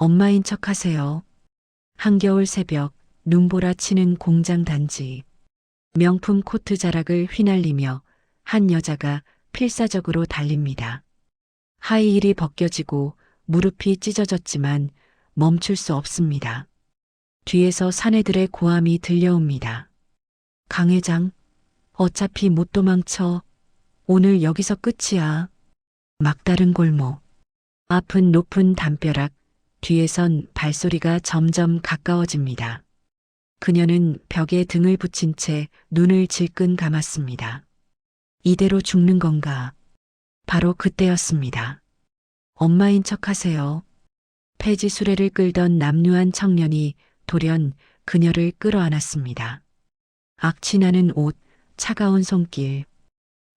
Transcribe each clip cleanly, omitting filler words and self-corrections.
엄마인 척 하세요. 한겨울 새벽, 눈보라 치는 공장 단지. 명품 코트 자락을 휘날리며 한 여자가 필사적으로 달립니다. 하이힐이 벗겨지고 무릎이 찢어졌지만 멈출 수 없습니다. 뒤에서 사내들의 고함이 들려옵니다. 강 회장, 어차피 못 도망쳐. 오늘 여기서 끝이야. 막다른 골목. 앞은 높은 담벼락, 뒤에선 발소리가 점점 가까워집니다. 그녀는 벽에 등을 붙인 채 눈을 질끈 감았습니다. 이대로 죽는 건가? 바로 그때였습니다. 엄마인 척 하세요. 폐지 수레를 끌던 남루한 청년이 돌연 그녀를 끌어안았습니다. 악취나는 옷, 차가운 손길.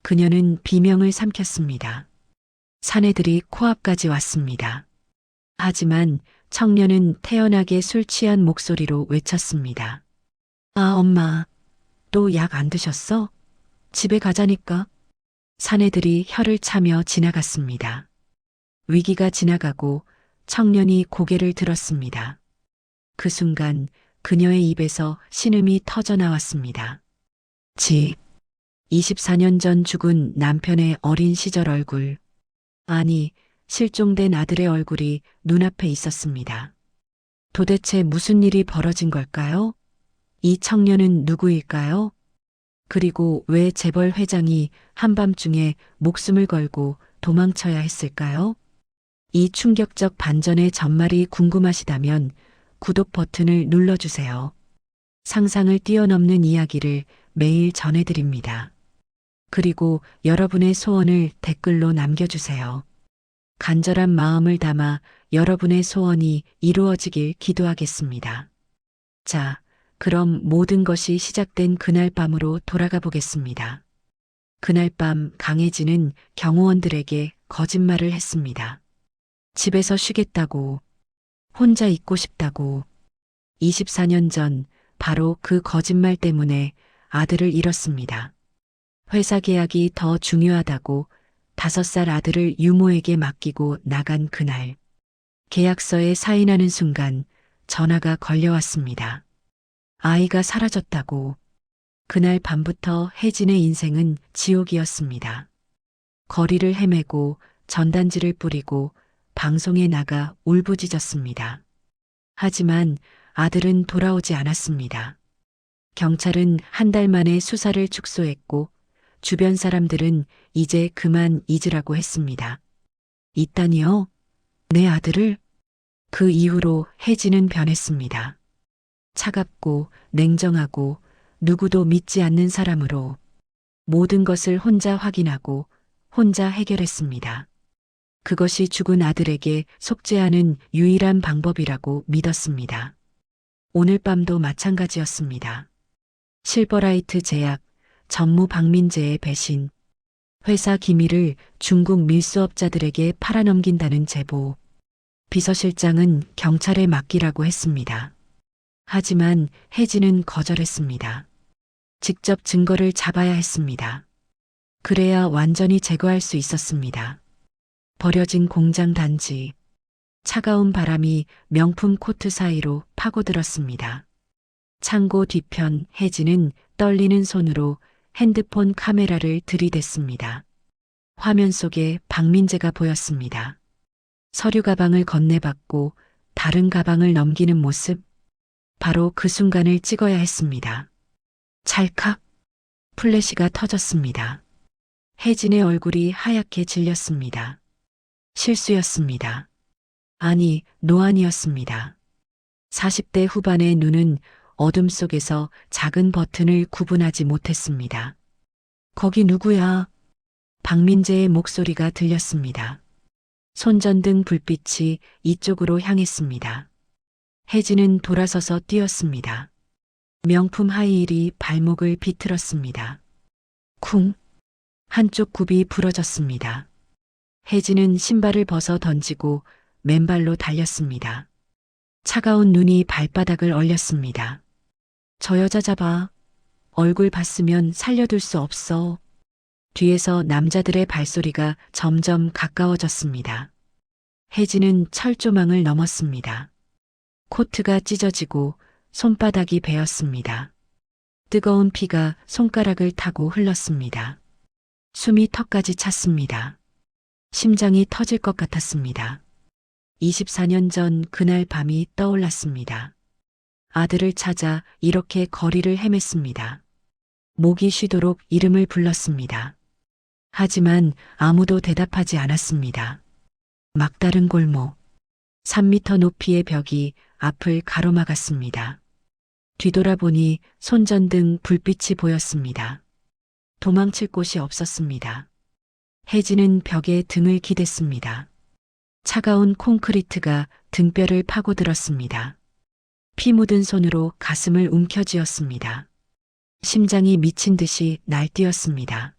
그녀는 비명을 삼켰습니다. 사내들이 코앞까지 왔습니다. 하지만 청년은 태연하게 술 취한 목소리로 외쳤습니다. 아, 엄마, 또 약 안 드셨어? 집에 가자니까. 사내들이 혀를 차며 지나갔습니다. 위기가 지나가고 청년이 고개를 들었습니다. 그 순간 그녀의 입에서 신음이 터져 나왔습니다. 24년 전 죽은 남편의 어린 시절 얼굴. 아니, 실종된 아들의 얼굴이 눈앞에 있었습니다. 도대체 무슨 일이 벌어진 걸까요? 이 청년은 누구일까요? 그리고 왜 재벌 회장이 한밤중에 목숨을 걸고 도망쳐야 했을까요? 이 충격적 반전의 전말이 궁금하시다면 구독 버튼을 눌러주세요. 상상을 뛰어넘는 이야기를 매일 전해드립니다. 그리고 여러분의 소원을 댓글로 남겨주세요. 간절한 마음을 담아 여러분의 소원이 이루어지길 기도하겠습니다. 자, 그럼 모든 것이 시작된 그날 밤으로 돌아가 보겠습니다. 그날 밤 강혜진은 경호원들에게 거짓말을 했습니다. 집에서 쉬겠다고, 혼자 있고 싶다고. 24년 전 바로 그 거짓말 때문에 아들을 잃었습니다. 회사 계약이 더 중요하다고 5살 아들을 유모에게 맡기고 나간 그날. 계약서에 사인하는 순간 전화가 걸려왔습니다. 아이가 사라졌다고. 그날 밤부터 혜진의 인생은 지옥이었습니다. 거리를 헤매고 전단지를 뿌리고 방송에 나가 울부짖었습니다. 하지만 아들은 돌아오지 않았습니다. 경찰은 한 달 만에 수사를 축소했고 주변 사람들은 이제 그만 잊으라고 했습니다. 있다니요? 내 아들을? 그 이후로 혜진은 변했습니다. 차갑고 냉정하고 누구도 믿지 않는 사람으로 모든 것을 혼자 확인하고 혼자 해결했습니다. 그것이 죽은 아들에게 속죄하는 유일한 방법이라고 믿었습니다. 오늘 밤도 마찬가지였습니다. 실버라이트 제약, 전무 박민재의 배신, 회사 기밀을 중국 밀수업자들에게 팔아넘긴다는 제보, 비서실장은 경찰에 맡기라고 했습니다. 하지만 혜진은 거절했습니다. 직접 증거를 잡아야 했습니다. 그래야 완전히 제거할 수 있었습니다. 버려진 공장 단지, 차가운 바람이 명품 코트 사이로 파고들었습니다. 창고 뒤편 혜진은 떨리는 손으로 핸드폰 카메라를 들이댔습니다. 화면 속에 박민재가 보였습니다. 서류 가방을 건네받고 다른 가방을 넘기는 모습. 바로 그 순간을 찍어야 했습니다. 찰칵 플래시가 터졌습니다. 혜진의 얼굴이 하얗게 질렸습니다. 실수였습니다. 아니, 노안이었습니다. 40대 후반의 눈은 어둠 속에서 작은 버튼을 구분하지 못했습니다. 거기 누구야? 박민재의 목소리가 들렸습니다. 손전등 불빛이 이쪽으로 향했습니다. 혜진은 돌아서서 뛰었습니다. 명품 하이힐이 발목을 비틀었습니다. 쿵! 한쪽 굽이 부러졌습니다. 혜진은 신발을 벗어 던지고 맨발로 달렸습니다. 차가운 눈이 발바닥을 얼렸습니다. 저 여자 잡아. 얼굴 봤으면 살려둘 수 없어. 뒤에서 남자들의 발소리가 점점 가까워졌습니다. 혜진은 철조망을 넘었습니다. 코트가 찢어지고 손바닥이 베었습니다. 뜨거운 피가 손가락을 타고 흘렀습니다. 숨이 턱까지 찼습니다. 심장이 터질 것 같았습니다. 24년 전 그날 밤이 떠올랐습니다. 아들을 찾아 이렇게 거리를 헤맸습니다. 목이 쉬도록 이름을 불렀습니다. 하지만 아무도 대답하지 않았습니다. 막다른 골목, 3미터 높이의 벽이 앞을 가로막았습니다. 뒤돌아보니 손전등 불빛이 보였습니다. 도망칠 곳이 없었습니다. 혜진은 벽에 등을 기댔습니다. 차가운 콘크리트가 등뼈를 파고들었습니다. 피 묻은 손으로 가슴을 움켜쥐었습니다. 심장이 미친 듯이 날뛰었습니다.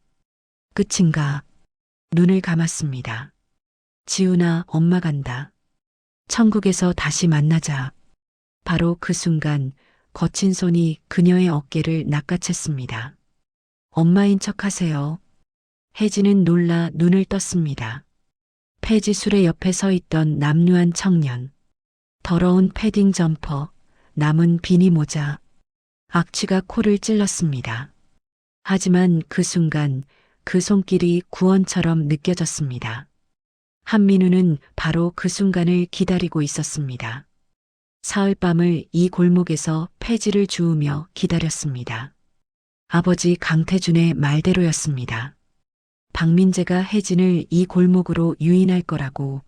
끝인가? 눈을 감았습니다. 지훈아, 엄마 간다. 천국에서 다시 만나자. 바로 그 순간 거친 손이 그녀의 어깨를 낚아챘습니다. 엄마인 척하세요. 혜진은 놀라 눈을 떴습니다. 폐지술의 옆에 서 있던 남루한 청년. 더러운 패딩 점퍼, 남은 비니 모자. 악취가 코를 찔렀습니다. 하지만 그 순간 그 손길이 구원처럼 느껴졌습니다. 한민우는 바로 그 순간을 기다리고 있었습니다. 사흘밤을 이 골목에서 폐지를 주우며 기다렸습니다. 아버지 강태준의 말대로였습니다. 박민재가 혜진을 이 골목으로 유인할 거라고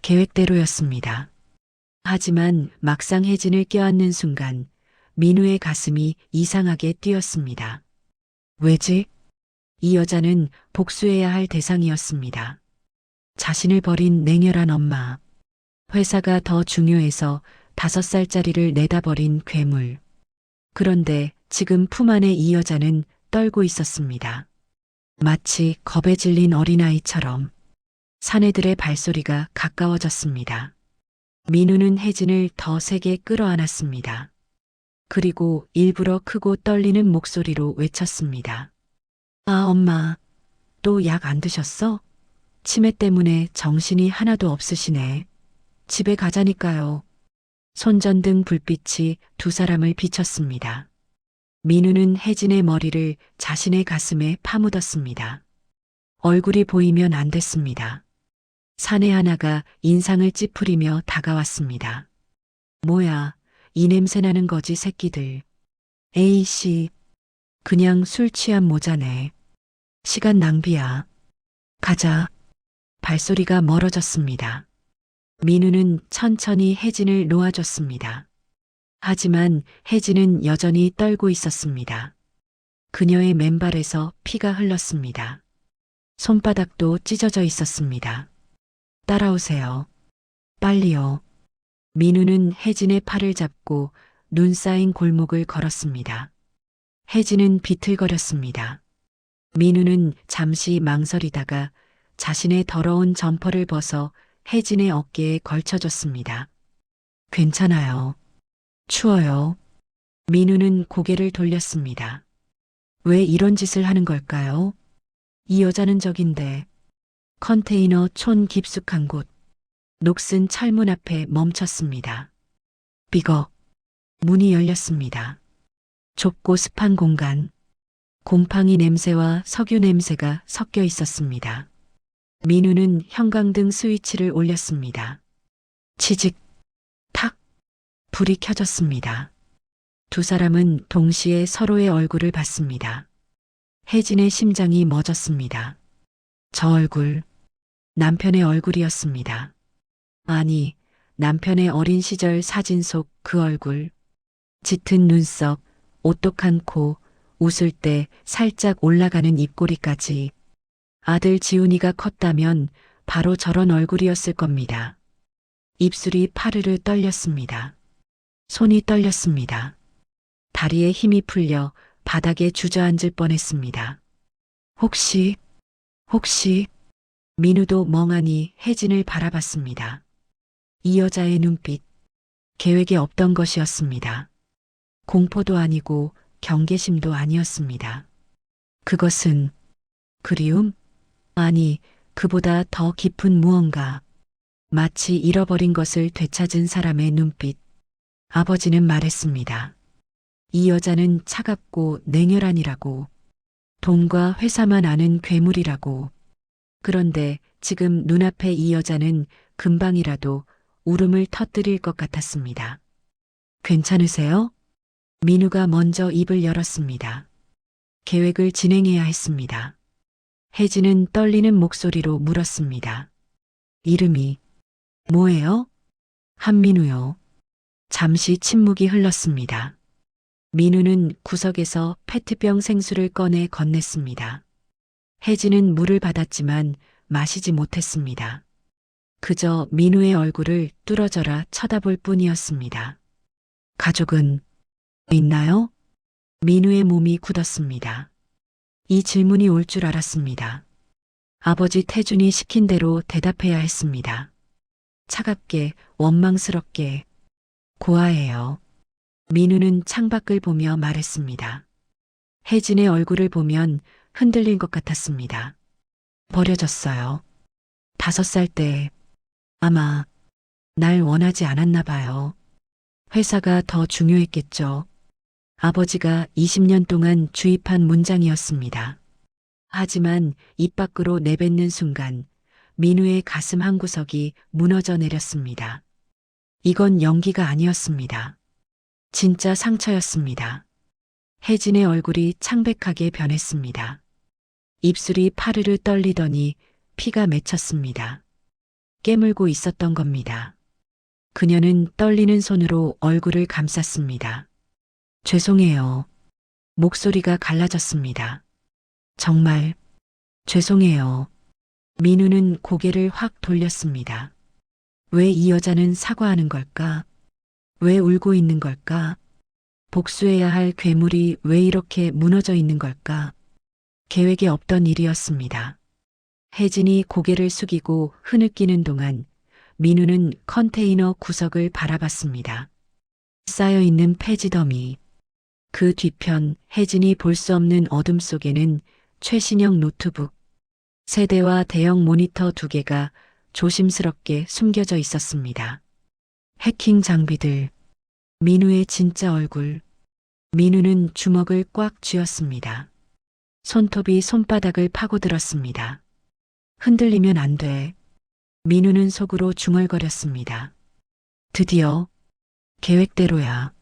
계획대로였습니다. 하지만 막상 혜진을 껴안는 순간 민우의 가슴이 이상하게 뛰었습니다. 왜지? 이 여자는 복수해야 할 대상이었습니다. 자신을 버린 냉혈한 엄마. 회사가 더 중요해서 5살짜리를 내다버린 괴물. 그런데 지금 품 안에 이 여자는 떨고 있었습니다. 마치 겁에 질린 어린아이처럼. 사내들의 발소리가 가까워졌습니다. 민우는 혜진을 더 세게 끌어안았습니다. 그리고 일부러 크고 떨리는 목소리로 외쳤습니다. 아, 엄마, 또 약 안 드셨어? 치매 때문에 정신이 하나도 없으시네. 집에 가자니까요. 손전등 불빛이 두 사람을 비췄습니다. 민우는 혜진의 머리를 자신의 가슴에 파묻었습니다. 얼굴이 보이면 안 됐습니다. 사내 하나가 인상을 찌푸리며 다가왔습니다. 뭐야, 이 냄새 나는 거지 새끼들. 에이씨, 그냥 술 취한 모자네. 시간 낭비야. 가자. 발소리가 멀어졌습니다. 민우는 천천히 혜진을 놓아줬습니다. 하지만 혜진은 여전히 떨고 있었습니다. 그녀의 맨발에서 피가 흘렀습니다. 손바닥도 찢어져 있었습니다. 따라오세요. 빨리요. 민우는 혜진의 팔을 잡고 눈 쌓인 골목을 걸었습니다. 혜진은 비틀거렸습니다. 민우는 잠시 망설이다가 자신의 더러운 점퍼를 벗어 혜진의 어깨에 걸쳐줬습니다. 괜찮아요. 추워요. 민우는 고개를 돌렸습니다. 왜 이런 짓을 하는 걸까요? 이 여자는 적인데. 컨테이너 촌 깊숙한 곳. 녹슨 철문 앞에 멈췄습니다. 삐걱. 문이 열렸습니다. 좁고 습한 공간. 곰팡이 냄새와 석유 냄새가 섞여 있었습니다. 민우는 형광등 스위치를 올렸습니다. 치직, 탁, 불이 켜졌습니다. 두 사람은 동시에 서로의 얼굴을 봤습니다. 혜진의 심장이 멎었습니다. 저 얼굴, 남편의 얼굴이었습니다. 아니, 남편의 어린 시절 사진 속 그 얼굴. 짙은 눈썹, 오똑한 코, 웃을 때 살짝 올라가는 입꼬리까지. 아들 지훈이가 컸다면 바로 저런 얼굴이었을 겁니다. 입술이 파르르 떨렸습니다. 손이 떨렸습니다. 다리에 힘이 풀려 바닥에 주저앉을 뻔했습니다. 혹시 민우도 멍하니 혜진을 바라봤습니다. 이 여자의 눈빛, 계획에 없던 것이었습니다. 공포도 아니고 경계심도 아니었습니다. 그것은 그리움? 아니, 그보다 더 깊은 무언가. 마치 잃어버린 것을 되찾은 사람의 눈빛. 아버지는 말했습니다. 이 여자는 차갑고 냉혈한이라고. 돈과 회사만 아는 괴물이라고. 그런데 지금 눈앞에 이 여자는 금방이라도 울음을 터뜨릴 것 같았습니다. 괜찮으세요? 민우가 먼저 입을 열었습니다. 계획을 진행해야 했습니다. 혜진은 떨리는 목소리로 물었습니다. 이름이 뭐예요? 한민우요. 잠시 침묵이 흘렀습니다. 민우는 구석에서 페트병 생수를 꺼내 건넸습니다. 혜진은 물을 받았지만 마시지 못했습니다. 그저 민우의 얼굴을 뚫어져라 쳐다볼 뿐이었습니다. 가족은 있나요? 민우의 몸이 굳었습니다. 이 질문이 올 줄 알았습니다. 아버지 태준이 시킨 대로 대답해야 했습니다. 차갑게, 원망스럽게, 고아해요. 민우는 창밖을 보며 말했습니다. 혜진의 얼굴을 보면 흔들린 것 같았습니다. 버려졌어요. 5살 때 아마 날 원하지 않았나 봐요. 회사가 더 중요했겠죠. 아버지가 20년 동안 주입한 문장이었습니다. 하지만 입 밖으로 내뱉는 순간 민우의 가슴 한구석이 무너져 내렸습니다. 이건 연기가 아니었습니다. 진짜 상처였습니다. 혜진의 얼굴이 창백하게 변했습니다. 입술이 파르르 떨리더니 피가 맺혔습니다. 깨물고 있었던 겁니다. 그녀는 떨리는 손으로 얼굴을 감쌌습니다. 죄송해요. 목소리가 갈라졌습니다. 정말 죄송해요. 민우는 고개를 확 돌렸습니다. 왜 이 여자는 사과하는 걸까? 왜 울고 있는 걸까? 복수해야 할 괴물이 왜 이렇게 무너져 있는 걸까? 계획에 없던 일이었습니다. 혜진이 고개를 숙이고 흐느끼는 동안 민우는 컨테이너 구석을 바라봤습니다. 쌓여있는 폐지 더미. 그 뒤편 혜진이 볼 수 없는 어둠 속에는 최신형 노트북, 세대와 대형 모니터 2개가 조심스럽게 숨겨져 있었습니다. 해킹 장비들, 민우의 진짜 얼굴. 민우는 주먹을 꽉 쥐었습니다. 손톱이 손바닥을 파고들었습니다. 흔들리면 안 돼. 민우는 속으로 중얼거렸습니다. 드디어 계획대로야.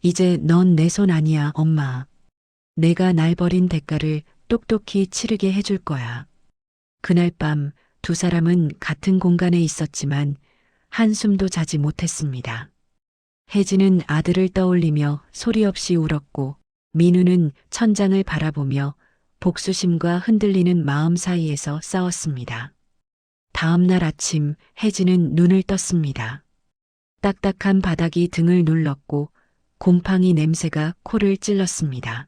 이제 넌 내 손 아니야, 엄마. 내가 날 버린 대가를 똑똑히 치르게 해줄 거야. 그날 밤 2사람은 같은 공간에 있었지만 한숨도 자지 못했습니다. 혜진은 아들을 떠올리며 소리 없이 울었고 민우는 천장을 바라보며 복수심과 흔들리는 마음 사이에서 싸웠습니다. 다음 날 아침 혜진은 눈을 떴습니다. 딱딱한 바닥이 등을 눌렀고 곰팡이 냄새가 코를 찔렀습니다.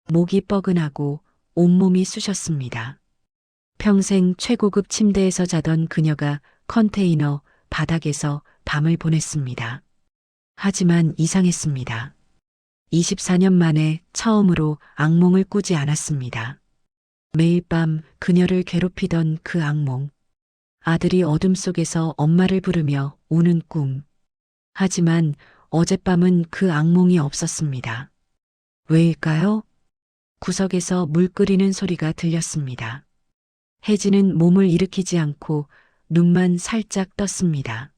목이 뻐근하고 온몸이 쑤셨습니다. 평생 최고급 침대에서 자던 그녀가 컨테이너 바닥에서 밤을 보냈습니다. 하지만 이상했습니다. 24년 만에 처음으로 악몽을 꾸지 않았습니다. 매일 밤 그녀를 괴롭히던 그 악몽. 아들이 어둠 속에서 엄마를 부르며 우는 꿈. 하지만 어젯밤은 그 악몽이 없었습니다. 왜일까요? 구석에서 물 끓이는 소리가 들렸습니다. 혜진은 몸을 일으키지 않고 눈만 살짝 떴습니다.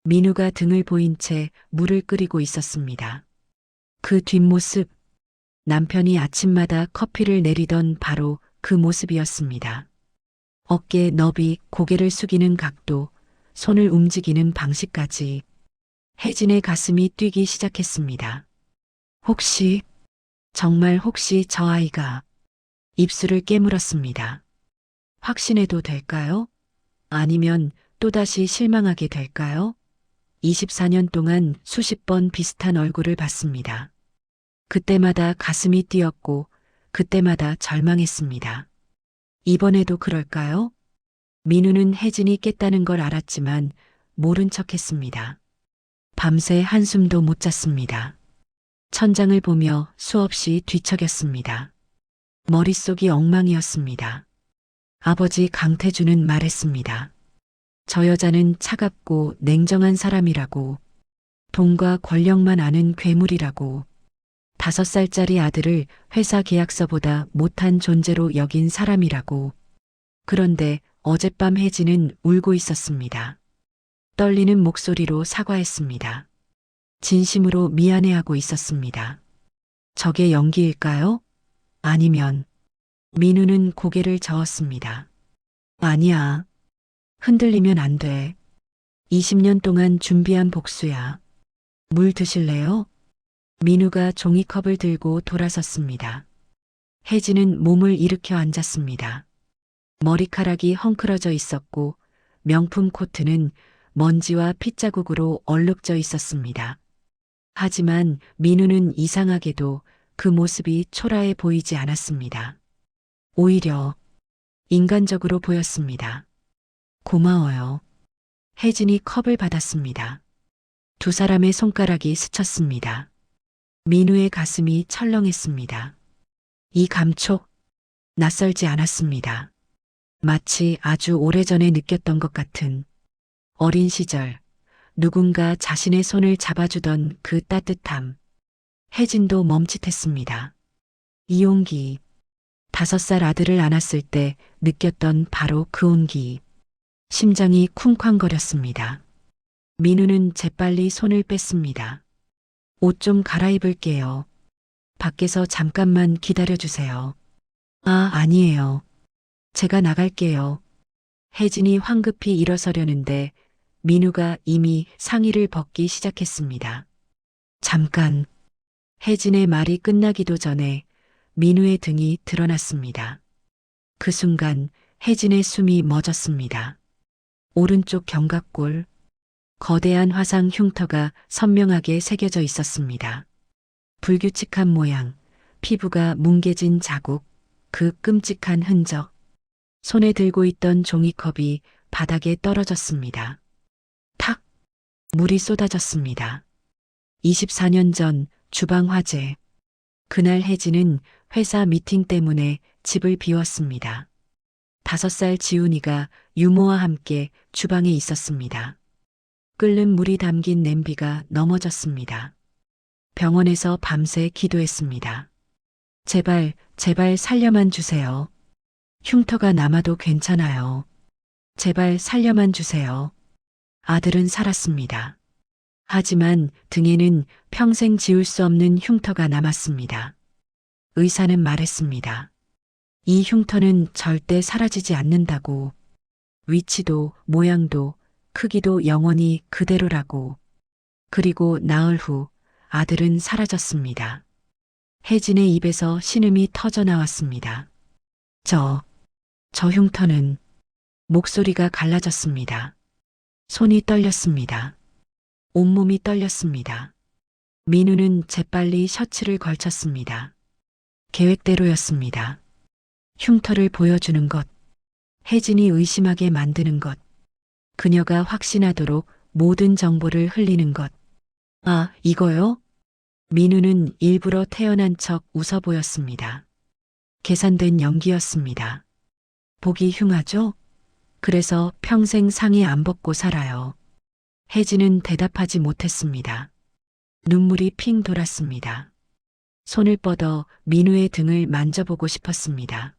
민우가 등을 보인 채 물을 끓이고 있었습니다. 그 뒷모습, 남편이 아침마다 커피를 내리던 바로 그 모습이었습니다. 어깨 너비, 고개를 숙이는 각도, 손을 움직이는 방식까지. 혜진의 가슴이 뛰기 시작했습니다. 혹시, 정말 혹시 저 아이가 입술을 깨물었습니다. 확신해도 될까요? 아니면 또다시 실망하게 될까요? 24년 동안 수십 번 비슷한 얼굴을 봤습니다. 그때마다 가슴이 뛰었고 그때마다 절망했습니다. 이번에도 그럴까요? 민우는 혜진이 깼다는 걸 알았지만 모른 척했습니다. 밤새 한숨도 못 잤습니다. 천장을 보며 수없이 뒤척였습니다. 머릿속이 엉망이었습니다. 아버지 강태준은 말했습니다. 저 여자는 차갑고 냉정한 사람이라고, 돈과 권력만 아는 괴물이라고, 5살짜리 아들을 회사 계약서보다 못한 존재로 여긴 사람이라고. 그런데 어젯밤 혜진은 울고 있었습니다. 떨리는 목소리로 사과했습니다. 진심으로 미안해하고 있었습니다. 저게 연기일까요? 아니면 민우는 고개를 저었습니다. 아니야. 흔들리면 안 돼. 20년 동안 준비한 복수야. 물 드실래요? 민우가 종이컵을 들고 돌아섰습니다. 혜진은 몸을 일으켜 앉았습니다. 머리카락이 헝클어져 있었고 명품 코트는 먼지와 핏자국으로 얼룩져 있었습니다. 하지만 민우는 이상하게도 그 모습이 초라해 보이지 않았습니다. 오히려 인간적으로 보였습니다. 고마워요. 혜진이 컵을 받았습니다. 두 사람의 손가락이 스쳤습니다. 민우의 가슴이 철렁했습니다. 이 감촉, 낯설지 않았습니다. 마치 아주 오래전에 느꼈던 것 같은 어린 시절, 누군가 자신의 손을 잡아주던 그 따뜻함. 혜진도 멈칫했습니다. 이 온기, 5살 아들을 안았을 때 느꼈던 바로 그 온기. 심장이 쿵쾅거렸습니다. 민우는 재빨리 손을 뺐습니다. 옷 좀 갈아입을게요. 밖에서 잠깐만 기다려주세요. 아니에요. 제가 나갈게요. 혜진이 황급히 일어서려는데 민우가 이미 상의를 벗기 시작했습니다. 잠깐. 혜진의 말이 끝나기도 전에 민우의 등이 드러났습니다. 그 순간 혜진의 숨이 멎었습니다. 오른쪽 견갑골, 거대한 화상 흉터가 선명하게 새겨져 있었습니다. 불규칙한 모양, 피부가 뭉개진 자국, 그 끔찍한 흔적. 손에 들고 있던 종이컵이 바닥에 떨어졌습니다. 탁! 물이 쏟아졌습니다. 24년 전 주방 화재. 그날 혜진은 회사 미팅 때문에 집을 비웠습니다. 5살 지훈이가 유모와 함께 주방에 있었습니다. 끓는 물이 담긴 냄비가 넘어졌습니다. 병원에서 밤새 기도했습니다. 제발, 제발 살려만 주세요. 흉터가 남아도 괜찮아요. 제발 살려만 주세요. 아들은 살았습니다. 하지만 등에는 평생 지울 수 없는 흉터가 남았습니다. 의사는 말했습니다. 이 흉터는 절대 사라지지 않는다고. 위치도 모양도 크기도 영원히 그대로라고. 그리고 나흘 후 아들은 사라졌습니다. 혜진의 입에서 신음이 터져 나왔습니다. 저 흉터는. 목소리가 갈라졌습니다. 손이 떨렸습니다. 온몸이 떨렸습니다. 민우는 재빨리 셔츠를 걸쳤습니다. 계획대로였습니다. 흉터를 보여주는 것, 혜진이 의심하게 만드는 것, 그녀가 확신하도록 모든 정보를 흘리는 것. 이거요? 민우는 일부러 태어난 척 웃어 보였습니다. 계산된 연기였습니다. 보기 흉하죠? 그래서 평생 상의 안 벗고 살아요. 혜진은 대답하지 못했습니다. 눈물이 핑 돌았습니다. 손을 뻗어 민우의 등을 만져보고 싶었습니다.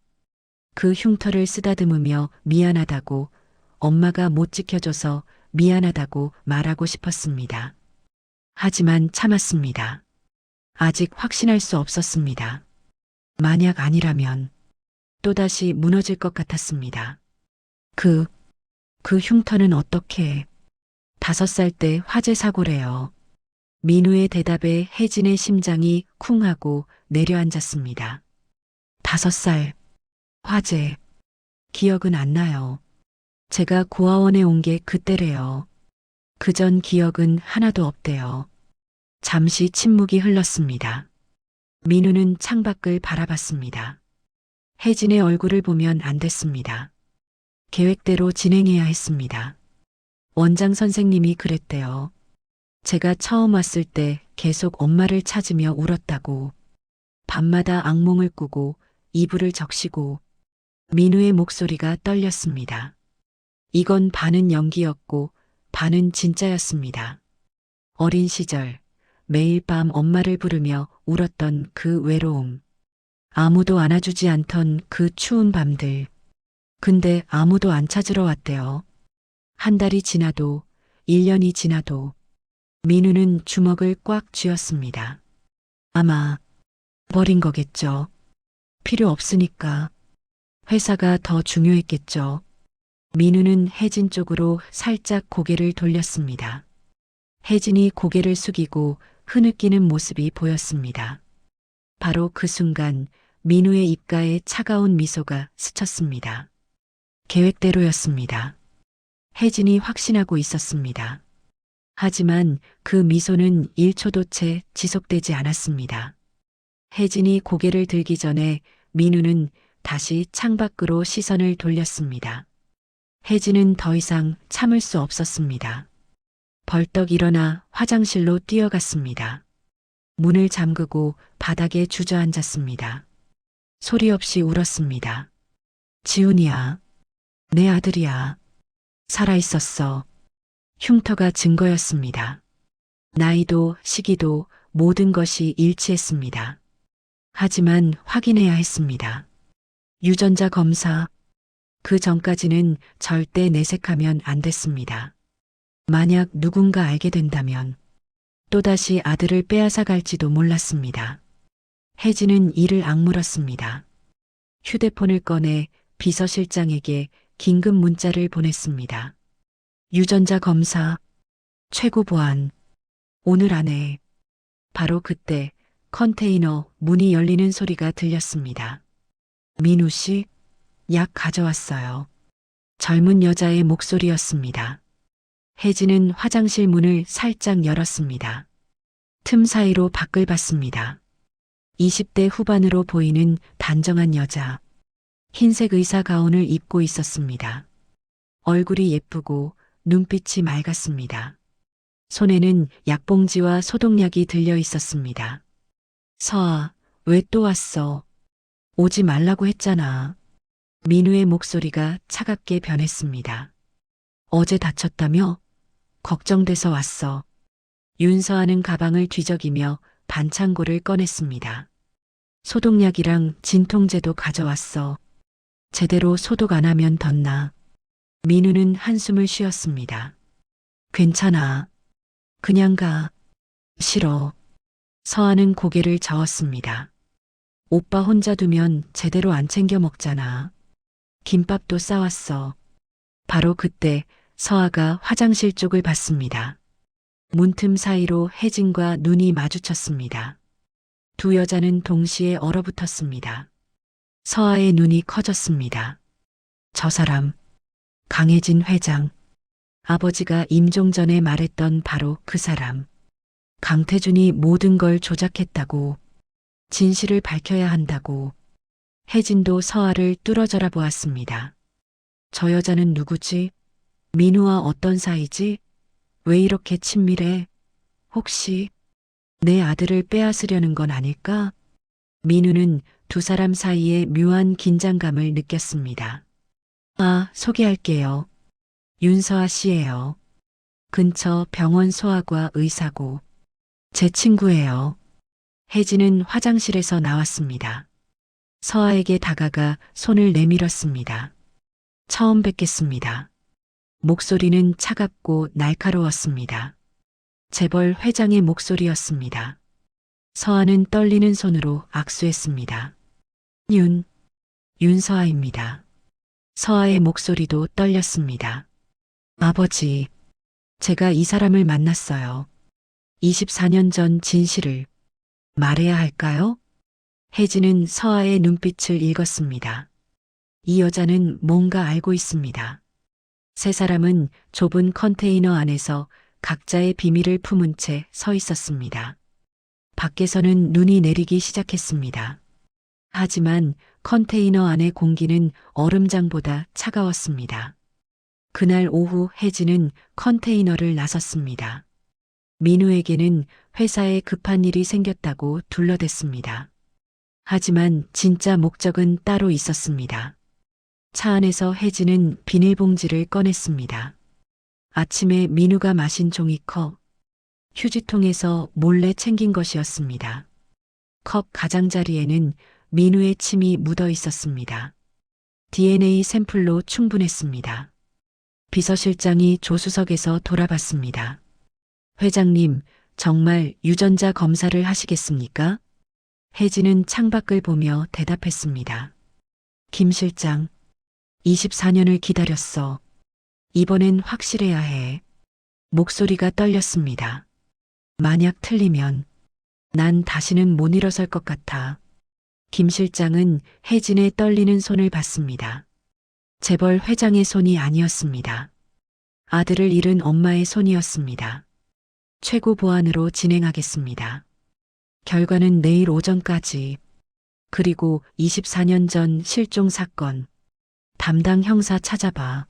그 흉터를 쓰다듬으며 미안하다고, 엄마가 못 지켜줘서 미안하다고 말하고 싶었습니다. 하지만 참았습니다. 아직 확신할 수 없었습니다. 만약 아니라면 또다시 무너질 것 같았습니다. 그 흉터는 어떻게? 5살 때 화재 사고래요. 민우의 대답에 혜진의 심장이 쿵 하고 내려앉았습니다. 5살. 화재. 기억은 안 나요. 제가 고아원에 온 게 그때래요. 그전 기억은 하나도 없대요. 잠시 침묵이 흘렀습니다. 민우는 창밖을 바라봤습니다. 혜진의 얼굴을 보면 안 됐습니다. 계획대로 진행해야 했습니다. 원장 선생님이 그랬대요. 제가 처음 왔을 때 계속 엄마를 찾으며 울었다고. 밤마다 악몽을 꾸고 이불을 적시고. 민우의 목소리가 떨렸습니다. 이건 반은 연기였고 반은 진짜였습니다. 어린 시절 매일 밤 엄마를 부르며 울었던 그 외로움. 아무도 안아주지 않던 그 추운 밤들. 근데 아무도 안 찾으러 왔대요. 한 달이 지나도 1년이 지나도 민우는 주먹을 꽉 쥐었습니다. 아마 버린 거겠죠. 필요 없으니까. 회사가 더 중요했겠죠. 민우는 혜진 쪽으로 살짝 고개를 돌렸습니다. 혜진이 고개를 숙이고 흐느끼는 모습이 보였습니다. 바로 그 순간 민우의 입가에 차가운 미소가 스쳤습니다. 계획대로였습니다. 혜진이 확신하고 있었습니다. 하지만 그 미소는 1초도 채 지속되지 않았습니다. 혜진이 고개를 들기 전에 민우는 다시 창밖으로 시선을 돌렸습니다. 혜진은 더 이상 참을 수 없었습니다. 벌떡 일어나 화장실로 뛰어갔습니다. 문을 잠그고 바닥에 주저앉았습니다. 소리 없이 울었습니다. 지훈이야. 내 아들이야. 살아있었어. 흉터가 증거였습니다. 나이도 시기도 모든 것이 일치했습니다. 하지만 확인해야 했습니다. 유전자 검사. 그 전까지는 절대 내색하면 안 됐습니다. 만약 누군가 알게 된다면 또다시 아들을 빼앗아 갈지도 몰랐습니다. 혜진은 이를 악물었습니다. 휴대폰을 꺼내 비서실장에게 긴급 문자를 보냈습니다. 유전자 검사, 최고 보안, 오늘 안에. 바로 그때 컨테이너 문이 열리는 소리가 들렸습니다. 민우 씨, 약 가져왔어요. 젊은 여자의 목소리였습니다. 혜진은 화장실 문을 살짝 열었습니다. 틈 사이로 밖을 봤습니다. 20대 후반으로 보이는 단정한 여자. 흰색 의사 가운을 입고 있었습니다. 얼굴이 예쁘고 눈빛이 맑았습니다. 손에는 약봉지와 소독약이 들려 있었습니다. 서아, 왜 또 왔어? 오지 말라고 했잖아. 민우의 목소리가 차갑게 변했습니다. 어제 다쳤다며? 걱정돼서 왔어. 윤서아는 가방을 뒤적이며 반창고를 꺼냈습니다. 소독약이랑 진통제도 가져왔어. 제대로 소독 안 하면 덧나. 민우는 한숨을 쉬었습니다. 괜찮아. 그냥 가. 싫어. 서아는 고개를 저었습니다. 오빠 혼자 두면 제대로 안 챙겨 먹잖아. 김밥도 싸왔어. 바로 그때 서아가 화장실 쪽을 봤습니다. 문틈 사이로 혜진과 눈이 마주쳤습니다. 두 여자는 동시에 얼어붙었습니다. 서아의 눈이 커졌습니다. 저 사람, 강혜진 회장. 아버지가 임종 전에 말했던 바로 그 사람. 강태준이 모든 걸 조작했다고. 진실을 밝혀야 한다고. 혜진도 서아를 뚫어져라 보았습니다. 저 여자는 누구지? 민우와 어떤 사이지? 왜 이렇게 친밀해? 혹시 내 아들을 빼앗으려는 건 아닐까? 민우는 두 사람 사이에 묘한 긴장감을 느꼈습니다. 아, 소개할게요. 윤서아 씨예요. 근처 병원 소아과 의사고. 제 친구예요. 혜진은 화장실에서 나왔습니다. 서아에게 다가가 손을 내밀었습니다. 처음 뵙겠습니다. 목소리는 차갑고 날카로웠습니다. 재벌 회장의 목소리였습니다. 서아는 떨리는 손으로 악수했습니다. 윤서아입니다. 서아의 목소리도 떨렸습니다. 아버지, 제가 이 사람을 만났어요. 24년 전 진실을 말해야 할까요? 혜진은 서아의 눈빛을 읽었습니다. 이 여자는 뭔가 알고 있습니다. 세 사람은 좁은 컨테이너 안에서 각자의 비밀을 품은 채 서 있었습니다. 밖에서는 눈이 내리기 시작했습니다. 하지만 컨테이너 안의 공기는 얼음장보다 차가웠습니다. 그날 오후 혜진은 컨테이너를 나섰습니다. 민우에게는 회사에 급한 일이 생겼다고 둘러댔습니다. 하지만 진짜 목적은 따로 있었습니다. 차 안에서 혜진은 비닐봉지를 꺼냈습니다. 아침에 민우가 마신 종이컵, 휴지통에서 몰래 챙긴 것이었습니다. 컵 가장자리에는 민우의 침이 묻어 있었습니다. DNA 샘플로 충분했습니다. 비서실장이 조수석에서 돌아봤습니다. 회장님, 정말 유전자 검사를 하시겠습니까? 혜진은 창밖을 보며 대답했습니다. 김 실장, 24년을 기다렸어. 이번엔 확실해야 해. 목소리가 떨렸습니다. 만약 틀리면 난 다시는 못 일어설 것 같아. 김 실장은 혜진의 떨리는 손을 봤습니다. 재벌 회장의 손이 아니었습니다. 아들을 잃은 엄마의 손이었습니다. 최고 보안으로 진행하겠습니다. 결과는 내일 오전까지. 그리고 24년 전 실종 사건. 담당 형사 찾아봐.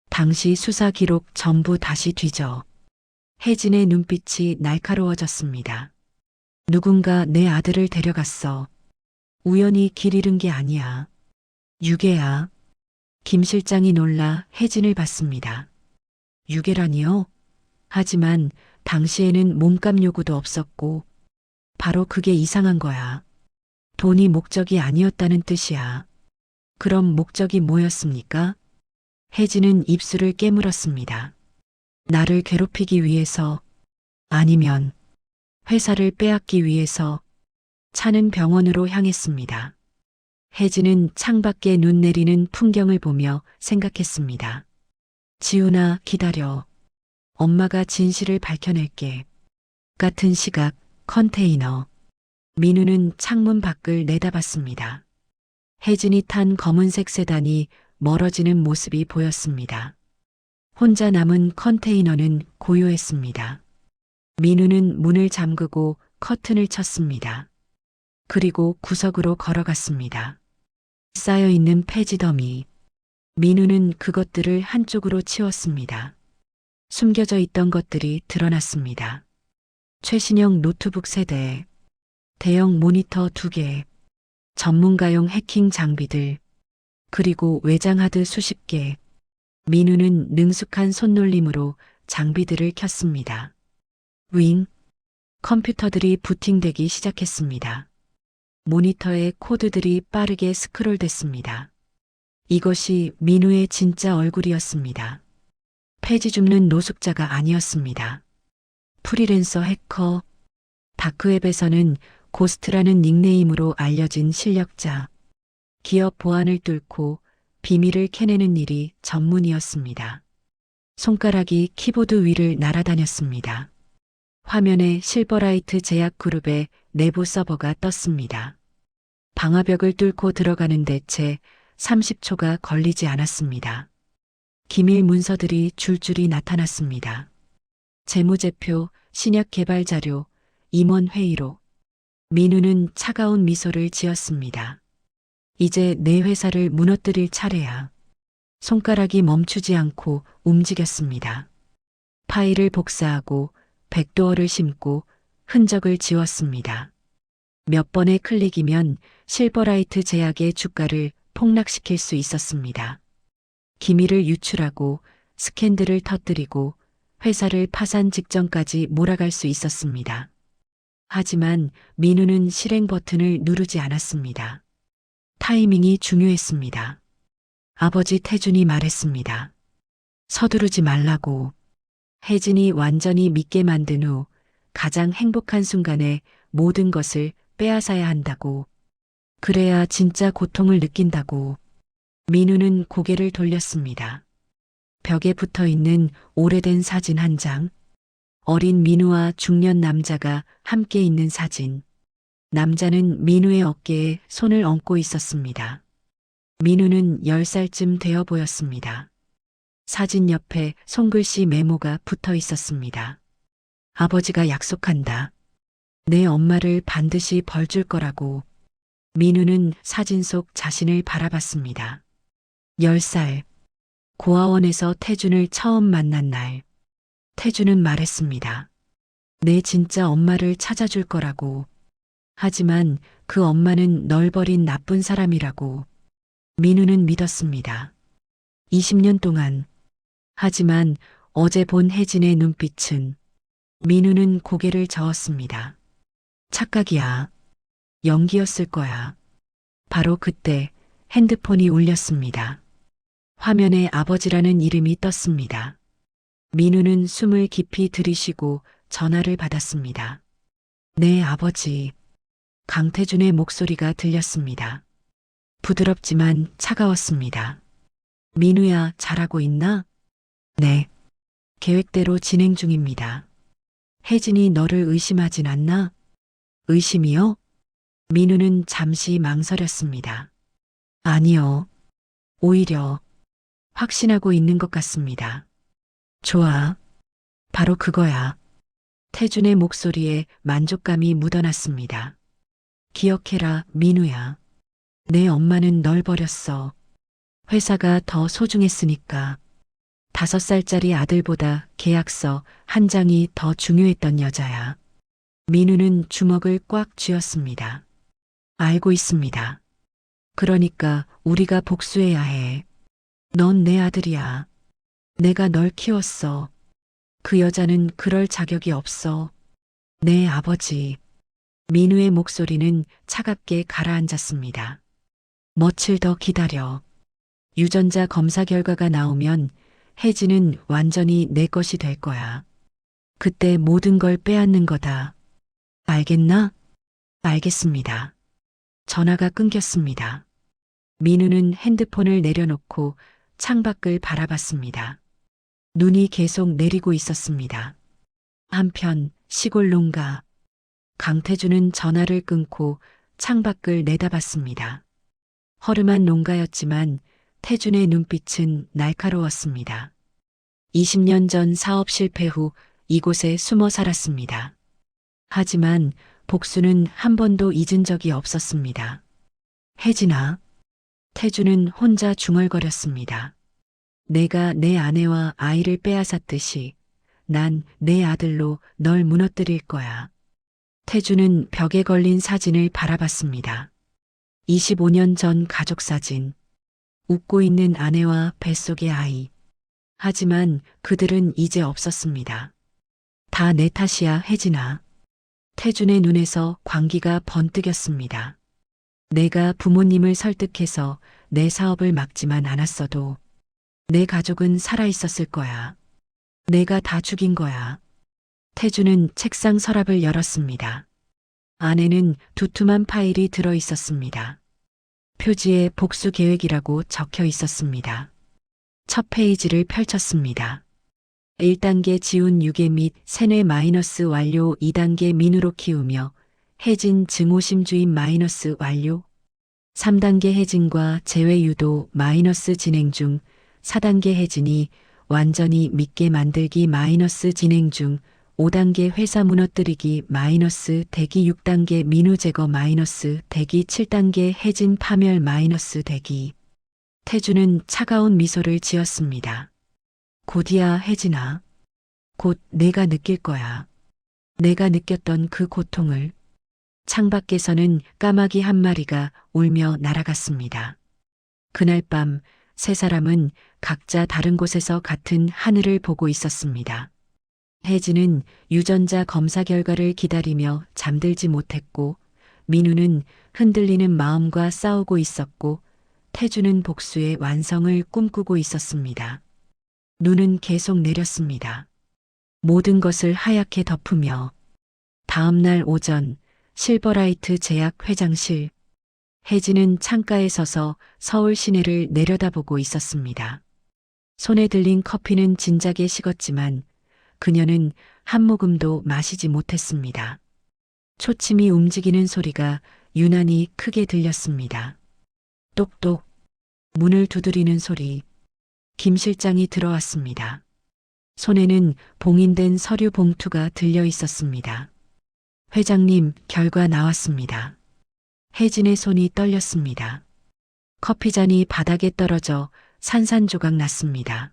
당시 수사 기록 전부 다시 뒤져. 혜진의 눈빛이 날카로워졌습니다. 누군가 내 아들을 데려갔어. 우연히 길 잃은 게 아니야. 유괴야. 김 실장이 놀라 혜진을 봤습니다. 유괴라니요? 하지만 당시에는 몸값 요구도 없었고 바로 그게 이상한 거야. 돈이 목적이 아니었다는 뜻이야. 그럼 목적이 뭐였습니까? 혜진은 입술을 깨물었습니다. 나를 괴롭히기 위해서, 아니면 회사를 빼앗기 위해서. 차는 병원으로 향했습니다. 혜진은 창밖에 눈 내리는 풍경을 보며 생각했습니다. 지훈아, 기다려. 엄마가 진실을 밝혀낼게. 같은 시각, 컨테이너. 민우는 창문 밖을 내다봤습니다. 혜진이 탄 검은색 세단이 멀어지는 모습이 보였습니다. 혼자 남은 컨테이너는 고요했습니다. 민우는 문을 잠그고 커튼을 쳤습니다. 그리고 구석으로 걸어갔습니다. 쌓여있는 폐지 더미. 민우는 그것들을 한쪽으로 치웠습니다. 숨겨져 있던 것들이 드러났습니다. 최신형 노트북 세대, 대형 모니터 2개, 전문가용 해킹 장비들, 그리고 외장 하드 수십 개. 민우는 능숙한 손놀림으로 장비들을 켰습니다. 윙, 컴퓨터들이 부팅되기 시작했습니다. 모니터에 코드들이 빠르게 스크롤됐습니다. 이것이 민우의 진짜 얼굴이었습니다. 폐지 줍는 노숙자가 아니었습니다. 프리랜서 해커, 다크웹에서는 고스트라는 닉네임으로 알려진 실력자, 기업 보안을 뚫고 비밀을 캐내는 일이 전문이었습니다. 손가락이 키보드 위를 날아다녔습니다. 화면에 실버라이트 제약그룹의 내부 서버가 떴습니다. 방화벽을 뚫고 들어가는데 채 30초가 걸리지 않았습니다. 기밀 문서들이 줄줄이 나타났습니다. 재무제표, 신약 개발 자료, 임원 회의록. 민우는 차가운 미소를 지었습니다. 이제 내 회사를 무너뜨릴 차례야. 손가락이 멈추지 않고 움직였습니다. 파일을 복사하고 백도어를 심고 흔적을 지웠습니다. 몇 번의 클릭이면 실버라이트 제약의 주가를 폭락시킬 수 있었습니다. 기밀을 유출하고 스캔들을 터뜨리고 회사를 파산 직전까지 몰아갈 수 있었습니다. 하지만 민우는 실행 버튼을 누르지 않았습니다. 타이밍이 중요했습니다. 아버지 태준이 말했습니다. 서두르지 말라고. 혜진이 완전히 믿게 만든 후 가장 행복한 순간에 모든 것을 빼앗아야 한다고. 그래야 진짜 고통을 느낀다고. 민우는 고개를 돌렸습니다. 벽에 붙어 있는 오래된 사진 한 장. 어린 민우와 중년 남자가 함께 있는 사진. 남자는 민우의 어깨에 손을 얹고 있었습니다. 민우는 10살쯤 되어 보였습니다. 사진 옆에 손글씨 메모가 붙어 있었습니다. 아버지가 약속한다. 내 엄마를 반드시 벌줄 거라고. 민우는 사진 속 자신을 바라봤습니다. 10살. 고아원에서 태준을 처음 만난 날. 태준은 말했습니다. 내 진짜 엄마를 찾아줄 거라고. 하지만 그 엄마는 널 버린 나쁜 사람이라고. 민우는 믿었습니다. 20년 동안. 하지만 어제 본 혜진의 눈빛은 민우는 고개를 저었습니다. 착각이야. 연기였을 거야. 바로 그때 핸드폰이 울렸습니다. 화면에 아버지라는 이름이 떴습니다. 민우는 숨을 깊이 들이쉬고 전화를 받았습니다. 네, 아버지. 강태준의 목소리가 들렸습니다. 부드럽지만 차가웠습니다. 민우야, 잘하고 있나? 네. 계획대로 진행 중입니다. 혜진이 너를 의심하진 않나? 의심이요? 민우는 잠시 망설였습니다. 아니요. 오히려 확신하고 있는 것 같습니다. 좋아. 바로 그거야. 태준의 목소리에 만족감이 묻어났습니다. 기억해라, 민우야. 내 엄마는 널 버렸어. 회사가 더 소중했으니까. 5살짜리 아들보다 계약서 한 장이 더 중요했던 여자야. 민우는 주먹을 꽉 쥐었습니다. 알고 있습니다. 그러니까 우리가 복수해야 해. 넌 내 아들이야. 내가 널 키웠어. 그 여자는 그럴 자격이 없어. 내 아버지. 민우의 목소리는 차갑게 가라앉았습니다. 며칠 더 기다려. 유전자 검사 결과가 나오면 혜진은 완전히 내 것이 될 거야. 그때 모든 걸 빼앗는 거다. 알겠나? 알겠습니다. 전화가 끊겼습니다. 민우는 핸드폰을 내려놓고 창밖을 바라봤습니다. 눈이 계속 내리고 있었습니다. 한편 시골 농가. 강태준은 전화를 끊고 창밖을 내다봤습니다. 허름한 농가였지만 태준의 눈빛은 날카로웠습니다. 20년 전 사업 실패 후 이곳에 숨어 살았습니다. 하지만 복수는 한 번도 잊은 적이 없었습니다. 혜진아. 태준은 혼자 중얼거렸습니다. 내가 내 아내와 아이를 빼앗았듯이 난 내 아들로 널 무너뜨릴 거야. 태준은 벽에 걸린 사진을 바라봤습니다. 25년 전 가족 사진. 웃고 있는 아내와 뱃속의 아이. 하지만 그들은 이제 없었습니다. 다 내 탓이야, 혜진아. 태준의 눈에서 광기가 번뜩였습니다. 내가 부모님을 설득해서 내 사업을 막지만 않았어도 내 가족은 살아있었을 거야. 내가 다 죽인 거야. 태준은 책상 서랍을 열었습니다. 안에는 두툼한 파일이 들어 있었습니다. 표지에 복수 계획이라고 적혀 있었습니다. 첫 페이지를 펼쳤습니다. 1단계 지운 유괴 및 세뇌 마이너스 완료. 2단계 민우로 키우며 혜진 증오심주인 마이너스 완료. 3단계 혜진과 재회 유도 마이너스 진행 중. 4단계 혜진이 완전히 믿게 만들기 마이너스 진행 중. 5단계 회사 무너뜨리기 마이너스 대기. 6단계 민우 제거 마이너스 대기. 7단계 혜진 파멸 마이너스 대기. 태준은 차가운 미소를 지었습니다. 곧이야, 혜진아. 곧 내가 느낄 거야. 내가 느꼈던 그 고통을. 창밖에서는 까마귀 한 마리가 울며 날아갔습니다. 그날 밤 세 사람은 각자 다른 곳에서 같은 하늘을 보고 있었습니다. 혜진은 유전자 검사 결과를 기다리며 잠들지 못했고, 민우는 흔들리는 마음과 싸우고 있었고, 태준은 복수의 완성을 꿈꾸고 있었습니다. 눈은 계속 내렸습니다. 모든 것을 하얗게 덮으며. 다음 날 오전 실버라이트 제약 회장실. 혜진은 창가에 서서 서울 시내를 내려다보고 있었습니다. 손에 들린 커피는 진작에 식었지만 그녀는 한 모금도 마시지 못했습니다. 초침이 움직이는 소리가 유난히 크게 들렸습니다. 똑똑. 문을 두드리는 소리. 김 실장이 들어왔습니다. 손에는 봉인된 서류 봉투가 들려 있었습니다. 회장님, 결과 나왔습니다. 혜진의 손이 떨렸습니다. 커피잔이 바닥에 떨어져 산산조각 났습니다.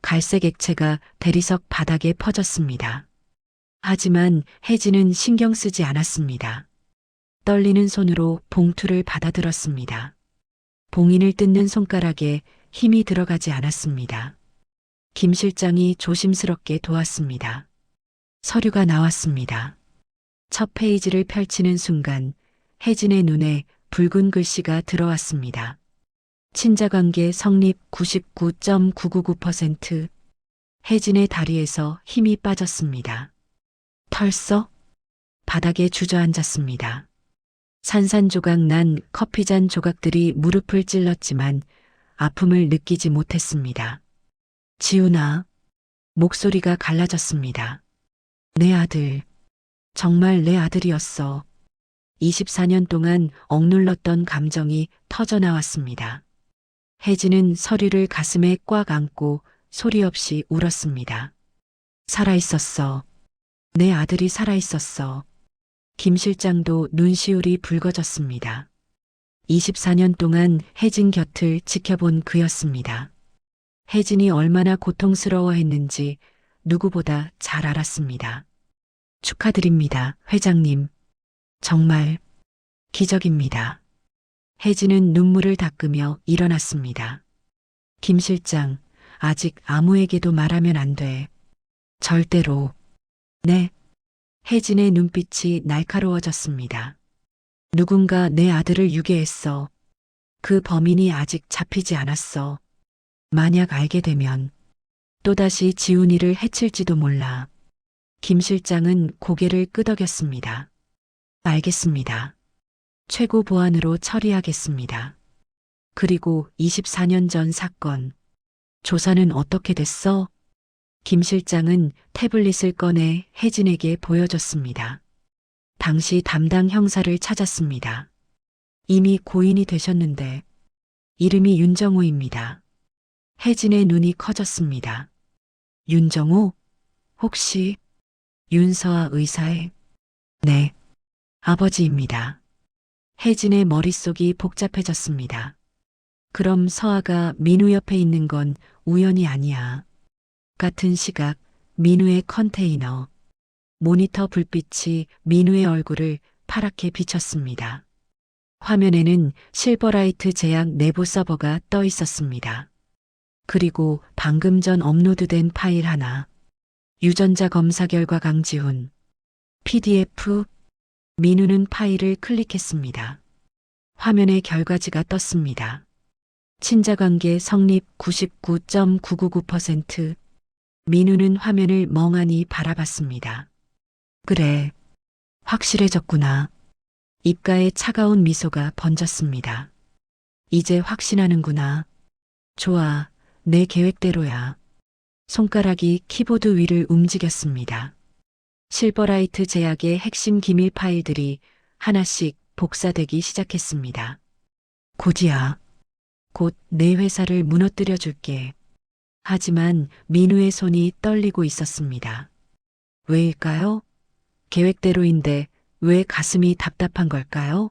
갈색 액체가 대리석 바닥에 퍼졌습니다. 하지만 혜진은 신경 쓰지 않았습니다. 떨리는 손으로 봉투를 받아들었습니다. 봉인을 뜯는 손가락에 힘이 들어가지 않았습니다. 김 실장이 조심스럽게 도왔습니다. 서류가 나왔습니다. 첫 페이지를 펼치는 순간 혜진의 눈에 붉은 글씨가 들어왔습니다. 친자관계 성립 99.999%. 혜진의 다리에서 힘이 빠졌습니다. 털썩 바닥에 주저앉았습니다. 산산조각 난 커피잔 조각들이 무릎을 찔렀지만 아픔을 느끼지 못했습니다. 지훈아, 목소리가 갈라졌습니다. 내 아들, 정말 내 아들이었어. 24년 동안 억눌렀던 감정이 터져나왔습니다. 혜진은 서류를 가슴에 꽉 안고 소리 없이 울었습니다. 살아있었어. 내 아들이 살아있었어. 김 실장도 눈시울이 붉어졌습니다. 24년 동안 혜진 곁을 지켜본 그였습니다. 혜진이 얼마나 고통스러워했는지 누구보다 잘 알았습니다. 축하드립니다, 회장님. 정말 기적입니다. 혜진은 눈물을 닦으며 일어났습니다. 김 실장, 아직 아무에게도 말하면 안 돼. 절대로. 네. 혜진의 눈빛이 날카로워졌습니다. 누군가 내 아들을 유괴했어. 그 범인이 아직 잡히지 않았어. 만약 알게 되면 또다시 지훈이를 해칠지도 몰라. 김 실장은 고개를 끄덕였습니다. 알겠습니다. 최고 보안으로 처리하겠습니다. 그리고 24년 전 사건. 조사는 어떻게 됐어? 김 실장은 태블릿을 꺼내 혜진에게 보여줬습니다. 당시 담당 형사를 찾았습니다. 이미 고인이 되셨는데 이름이 윤정호입니다. 혜진의 눈이 커졌습니다. 윤정호? 혹시 윤서아 의사의? 네, 아버지입니다. 혜진의 머릿속이 복잡해졌습니다. 그럼 서아가 민우 옆에 있는 건 우연이 아니야. 같은 시각 민우의 컨테이너. 모니터 불빛이 민우의 얼굴을 파랗게 비쳤습니다. 화면에는 실버라이트 제약 내부 서버가 떠 있었습니다. 그리고 방금 전 업로드된 파일 하나. 유전자 검사 결과 강지훈. PDF. 민우는 파일을 클릭했습니다. 화면에 결과지가 떴습니다. 친자관계 성립 99.999%. 민우는 화면을 멍하니 바라봤습니다. 그래, 확실해졌구나. 입가에 차가운 미소가 번졌습니다. 이제 확신하는구나. 좋아, 내 계획대로야. 손가락이 키보드 위를 움직였습니다. 실버라이트 제약의 핵심 기밀 파일들이 하나씩 복사되기 시작했습니다. 곧이야. 곧 내 회사를 무너뜨려 줄게. 하지만 민우의 손이 떨리고 있었습니다. 왜일까요? 계획대로인데 왜 가슴이 답답한 걸까요?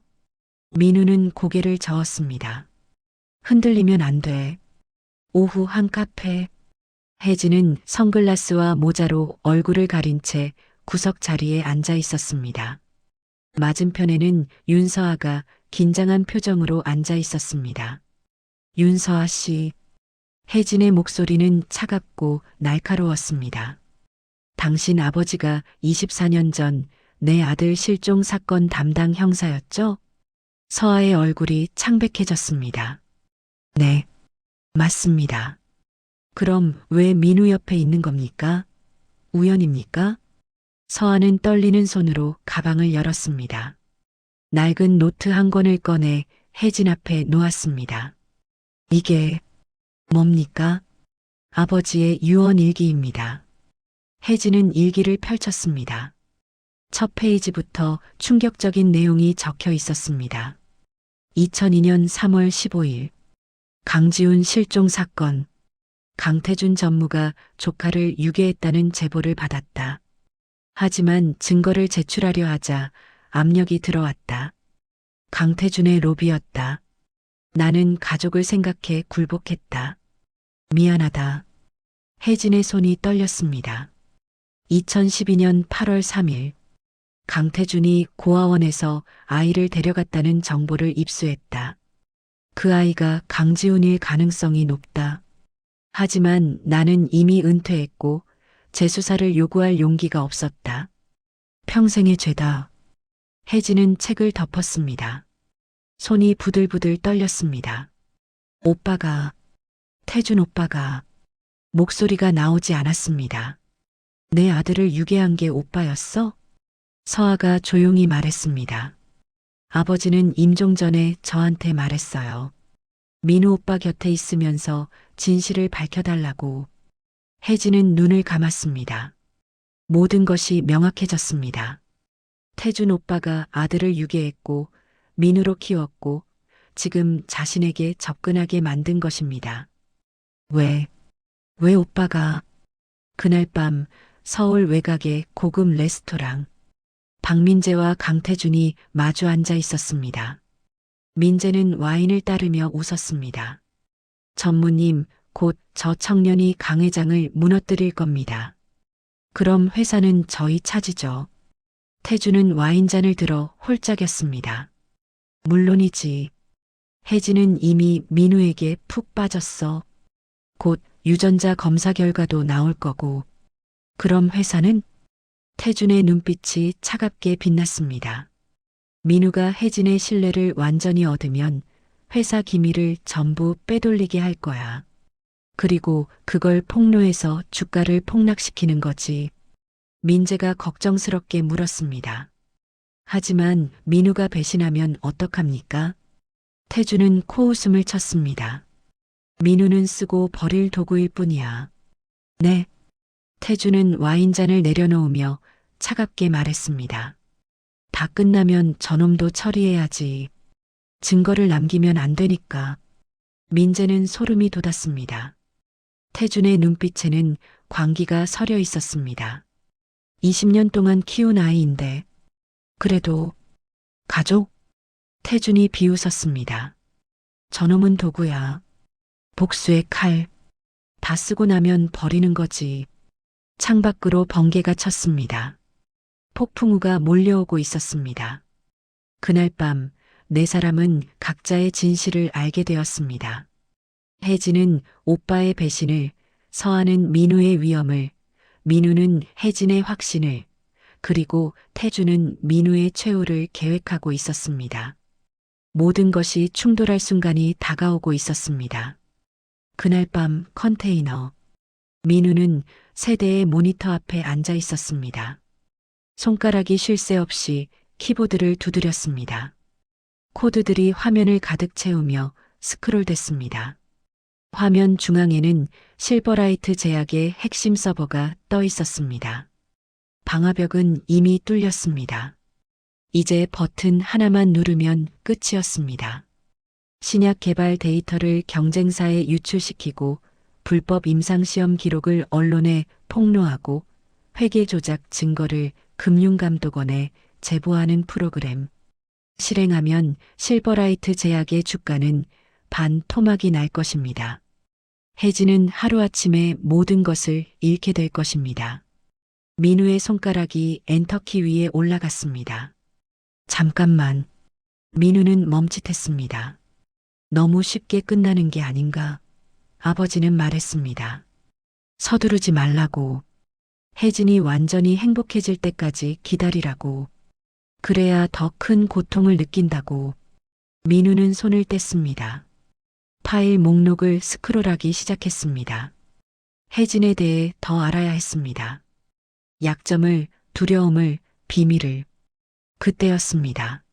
민우는 고개를 저었습니다. 흔들리면 안 돼. 오후 한 카페. 혜진은 선글라스와 모자로 얼굴을 가린 채 구석 자리에 앉아 있었습니다. 맞은편에는 윤서아가 긴장한 표정으로 앉아 있었습니다. 윤서아 씨. 혜진의 목소리는 차갑고 날카로웠습니다. 당신 아버지가 24년 전 내 아들 실종 사건 담당 형사였죠? 서아의 얼굴이 창백해졌습니다. 네, 맞습니다. 그럼 왜 민우 옆에 있는 겁니까? 우연입니까? 서아는 떨리는 손으로 가방을 열었습니다. 낡은 노트 한 권을 꺼내 혜진 앞에 놓았습니다. 이게 뭡니까? 아버지의 유언 일기입니다. 혜진은 일기를 펼쳤습니다. 첫 페이지부터 충격적인 내용이 적혀 있었습니다. 2002년 3월 15일 강지훈 실종 사건. 강태준 전무가 조카를 유괴했다는 제보를 받았다. 하지만 증거를 제출하려 하자 압력이 들어왔다. 강태준의 로비였다. 나는 가족을 생각해 굴복했다. 미안하다. 혜진의 손이 떨렸습니다. 2012년 8월 3일 강태준이 고아원에서 아이를 데려갔다는 정보를 입수했다. 그 아이가 강지훈일 가능성이 높다. 하지만 나는 이미 은퇴했고 재수사를 요구할 용기가 없었다. 평생의 죄다. 혜진은 책을 덮었습니다. 손이 부들부들 떨렸습니다. 오빠가, 태준 오빠가, 목소리가 나오지 않았습니다. 내 아들을 유괴한 게 오빠였어? 서아가 조용히 말했습니다. 아버지는 임종 전에 저한테 말했어요. 민우 오빠 곁에 있으면서 진실을 밝혀달라고. 혜진은 눈을 감았습니다. 모든 것이 명확해졌습니다. 태준 오빠가 아들을 유괴했고 민우로 키웠고 지금 자신에게 접근하게 만든 것입니다. 왜 오빠가 그날 밤 서울 외곽의 고급 레스토랑 박민재와 강태준이 마주 앉아 있었습니다. 민재는 와인을 따르며 웃었습니다. 전무님, 곧 저 청년이 강 회장을 무너뜨릴 겁니다. 그럼 회사는 저희 차지죠. 태준은 와인잔을 들어 홀짝였습니다. 물론이지. 혜진은 이미 민우에게 푹 빠졌어. 곧 유전자 검사 결과도 나올 거고. 그럼 회사는? 태준의 눈빛이 차갑게 빛났습니다. 민우가 혜진의 신뢰를 완전히 얻으면 회사 기밀을 전부 빼돌리게 할 거야. 그리고 그걸 폭로해서 주가를 폭락시키는 거지. 민재가 걱정스럽게 물었습니다. 하지만 민우가 배신하면 어떡합니까? 태준은 코웃음을 쳤습니다. 민우는 쓰고 버릴 도구일 뿐이야. 네. 태준은 와인잔을 내려놓으며 차갑게 말했습니다. 다 끝나면 저놈도 처리해야지. 증거를 남기면 안 되니까. 민재는 소름이 돋았습니다. 태준의 눈빛에는 광기가 서려 있었습니다. 20년 동안 키운 아이인데. 그래도 가족? 태준이 비웃었습니다. 저놈은 도구야. 복수의 칼. 다 쓰고 나면 버리는 거지. 창밖으로 번개가 쳤습니다. 폭풍우가 몰려오고 있었습니다. 그날 밤 네 사람은 각자의 진실을 알게 되었습니다. 혜진은 오빠의 배신을, 서아는 민우의 위험을, 민우는 혜진의 확신을, 그리고 태준은 민우의 최후를 계획하고 있었습니다. 모든 것이 충돌할 순간이 다가오고 있었습니다. 그날 밤 컨테이너. 민우는 세대의 모니터 앞에 앉아 있었습니다. 손가락이 쉴 새 없이 키보드를 두드렸습니다. 코드들이 화면을 가득 채우며 스크롤됐습니다. 화면 중앙에는 실버라이트 제약의 핵심 서버가 떠 있었습니다. 방화벽은 이미 뚫렸습니다. 이제 버튼 하나만 누르면 끝이었습니다. 신약 개발 데이터를 경쟁사에 유출시키고 불법 임상시험 기록을 언론에 폭로하고 회계 조작 증거를 금융감독원에 제보하는 프로그램. 실행하면 실버라이트 제약의 주가는 반 토막이 날 것입니다. 혜진은 하루아침에 모든 것을 잃게 될 것입니다. 민우의 손가락이 엔터키 위에 올라갔습니다. 잠깐만. 민우는 멈칫했습니다. 너무 쉽게 끝나는 게 아닌가? 아버지는 말했습니다. 서두르지 말라고. 혜진이 완전히 행복해질 때까지 기다리라고. 그래야 더 큰 고통을 느낀다고. 민우는 손을 뗐습니다. 파일 목록을 스크롤하기 시작했습니다. 혜진에 대해 더 알아야 했습니다. 약점을, 두려움을, 비밀을. 그때였습니다.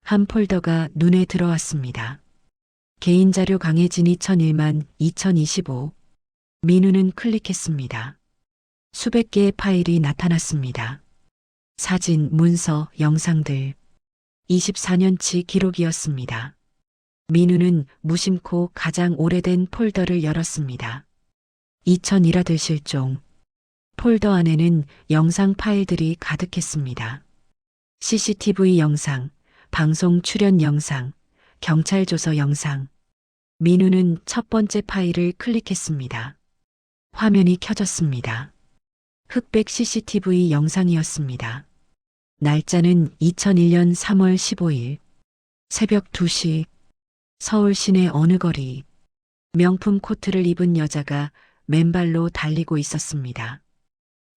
한 폴더가 눈에 들어왔습니다. 개인자료 강혜진 2001만 2025. 민우는 클릭했습니다. 수백 개의 파일이 나타났습니다. 사진, 문서, 영상들. 24년치 기록이었습니다. 민우는 무심코 가장 오래된 폴더를 열었습니다. 2001아들 실종. 폴더 안에는 영상 파일들이 가득했습니다. CCTV 영상, 방송 출연 영상, 경찰 조서 영상. 민우는 첫 번째 파일을 클릭했습니다. 화면이 켜졌습니다. 흑백 CCTV 영상이었습니다. 날짜는 2001년 3월 15일 새벽 2시. 서울 시내 어느 거리, 명품 코트를 입은 여자가 맨발로 달리고 있었습니다.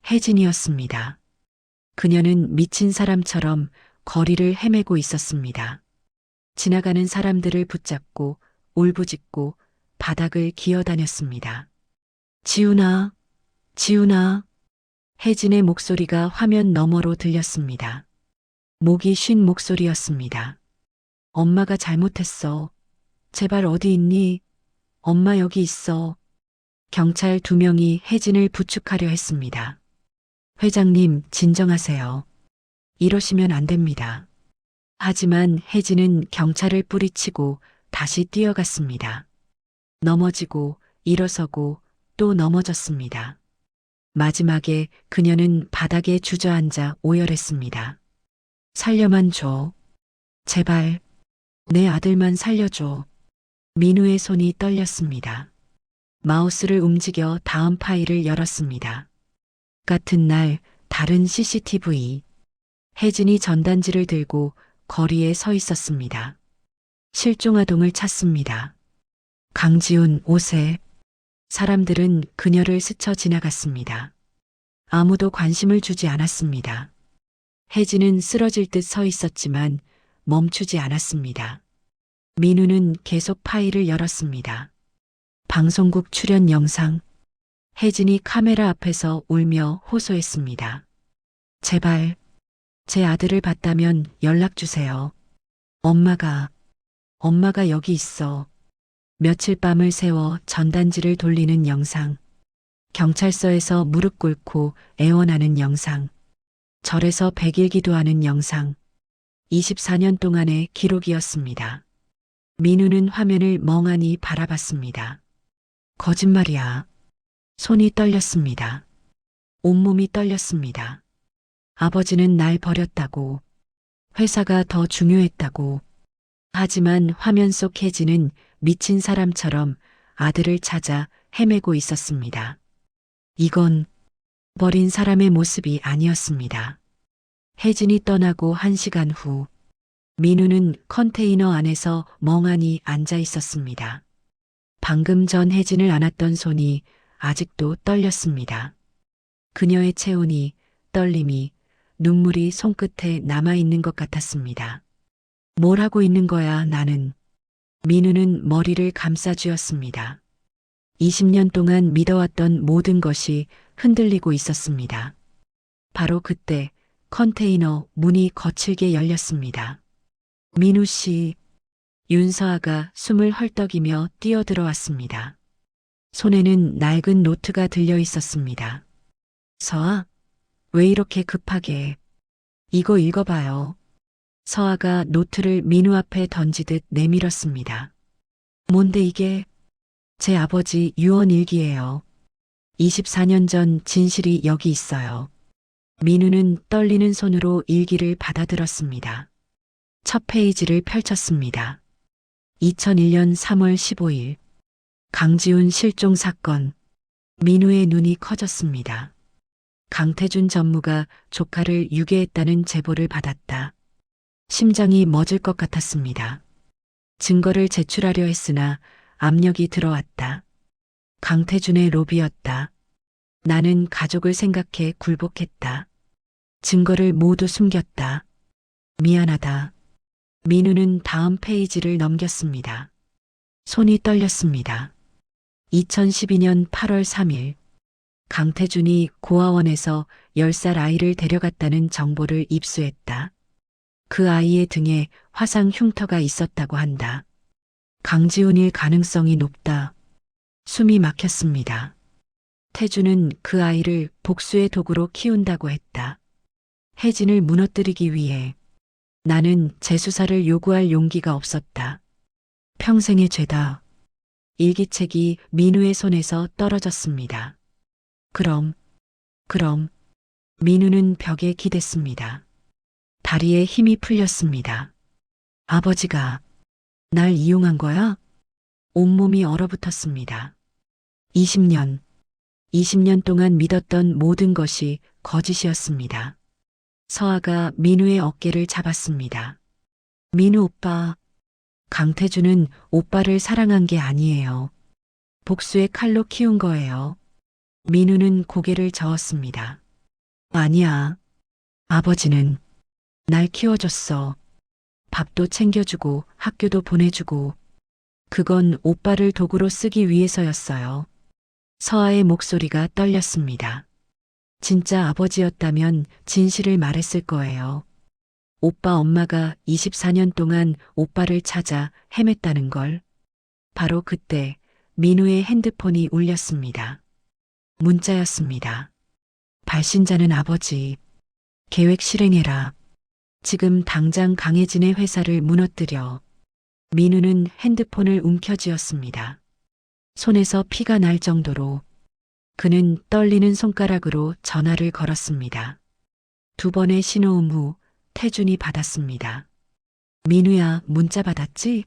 혜진이었습니다. 그녀는 미친 사람처럼 거리를 헤매고 있었습니다. 지나가는 사람들을 붙잡고 울부짖고 바닥을 기어다녔습니다. 지훈아, 지훈아. 혜진의 목소리가 화면 너머로 들렸습니다. 목이 쉰 목소리였습니다. 엄마가 잘못했어. 제발 어디 있니? 엄마 여기 있어. 경찰 2명이 혜진을 부축하려 했습니다. 회장님, 진정하세요. 이러시면 안 됩니다. 하지만 혜진은 경찰을 뿌리치고 다시 뛰어갔습니다. 넘어지고 일어서고 또 넘어졌습니다. 마지막에 그녀는 바닥에 주저앉아 오열했습니다. 살려만 줘. 제발, 내 아들만 살려줘. 민우의 손이 떨렸습니다. 마우스를 움직여 다음 파일을 열었습니다. 같은 날 다른 CCTV. 혜진이 전단지를 들고 거리에 서 있었습니다. 실종아동을 찾습니다. 강지훈 5세. 사람들은 그녀를 스쳐 지나갔습니다. 아무도 관심을 주지 않았습니다. 혜진은 쓰러질 듯 서 있었지만 멈추지 않았습니다. 민우는 계속 파일을 열었습니다. 방송국 출연 영상. 혜진이 카메라 앞에서 울며 호소했습니다. 제발, 제 아들을 봤다면 연락 주세요. 엄마가 여기 있어. 며칠 밤을 새워 전단지를 돌리는 영상. 경찰서에서 무릎 꿇고 애원하는 영상. 절에서 100일 기도하는 영상. 24년 동안의 기록이었습니다. 민우는 화면을 멍하니 바라봤습니다. 거짓말이야. 손이 떨렸습니다. 온몸이 떨렸습니다. 아버지는 날 버렸다고. 회사가 더 중요했다고. 하지만 화면 속 혜진은 미친 사람처럼 아들을 찾아 헤매고 있었습니다. 이건 버린 사람의 모습이 아니었습니다. 혜진이 떠나고 1시간 후, 민우는 컨테이너 안에서 멍하니 앉아 있었습니다. 방금 전 혜진을 안았던 손이 아직도 떨렸습니다. 그녀의 체온이, 떨림이, 눈물이 손끝에 남아있는 것 같았습니다. 뭘 하고 있는 거야, 나는. 민우는 머리를 감싸쥐었습니다. 20년 동안 믿어왔던 모든 것이 흔들리고 있었습니다. 바로 그때 컨테이너 문이 거칠게 열렸습니다. 민우 씨, 윤서아가 숨을 헐떡이며 뛰어들어왔습니다. 손에는 낡은 노트가 들려 있었습니다. 서아, 왜 이렇게 급하게? 이거 읽어봐요. 서아가 노트를 민우 앞에 던지듯 내밀었습니다. 뭔데 이게? 제 아버지 유언 일기예요. 24년 전 진실이 여기 있어요. 민우는 떨리는 손으로 일기를 받아들었습니다. 첫 페이지를 펼쳤습니다. 2001년 3월 15일. 강지훈 실종 사건. 민우의 눈이 커졌습니다. 강태준 전무가 조카를 유괴했다는 제보를 받았다. 심장이 멎을 것 같았습니다. 증거를 제출하려 했으나 압력이 들어왔다. 강태준의 로비였다. 나는 가족을 생각해 굴복했다. 증거를 모두 숨겼다. 미안하다. 민우는 다음 페이지를 넘겼습니다. 손이 떨렸습니다. 2012년 8월 3일. 강태준이 고아원에서 10살 아이를 데려갔다는 정보를 입수했다. 그 아이의 등에 화상 흉터가 있었다고 한다. 강지훈일 가능성이 높다. 숨이 막혔습니다. 태준은 그 아이를 복수의 도구로 키운다고 했다. 혜진을 무너뜨리기 위해 나는 재수사를 요구할 용기가 없었다. 평생의 죄다. 일기책이 민우의 손에서 떨어졌습니다. 그럼. 민우는 벽에 기댔습니다. 다리에 힘이 풀렸습니다. 아버지가 날 이용한 거야? 온몸이 얼어붙었습니다. 20년 동안 믿었던 모든 것이 거짓이었습니다. 서아가 민우의 어깨를 잡았습니다. 민우 오빠, 강태준은 오빠를 사랑한 게 아니에요. 복수의 칼로 키운 거예요. 민우는 고개를 저었습니다. 아니야. 아버지는 날 키워줬어. 밥도 챙겨주고 학교도 보내주고. 그건 오빠를 도구로 쓰기 위해서였어요. 서아의 목소리가 떨렸습니다. 진짜 아버지였다면 진실을 말했을 거예요. 오빠 엄마가 24년 동안 오빠를 찾아 헤맸다는 걸. 바로 그때 민우의 핸드폰이 울렸습니다. 문자였습니다. 발신자는 아버지. 계획 실행해라. 지금 당장 강혜진의 회사를 무너뜨려. 민우는 핸드폰을 움켜쥐었습니다. 손에서 피가 날 정도로. 그는 떨리는 손가락으로 전화를 걸었습니다. 2번의 신호음 후 태준이 받았습니다. 민우야, 문자 받았지?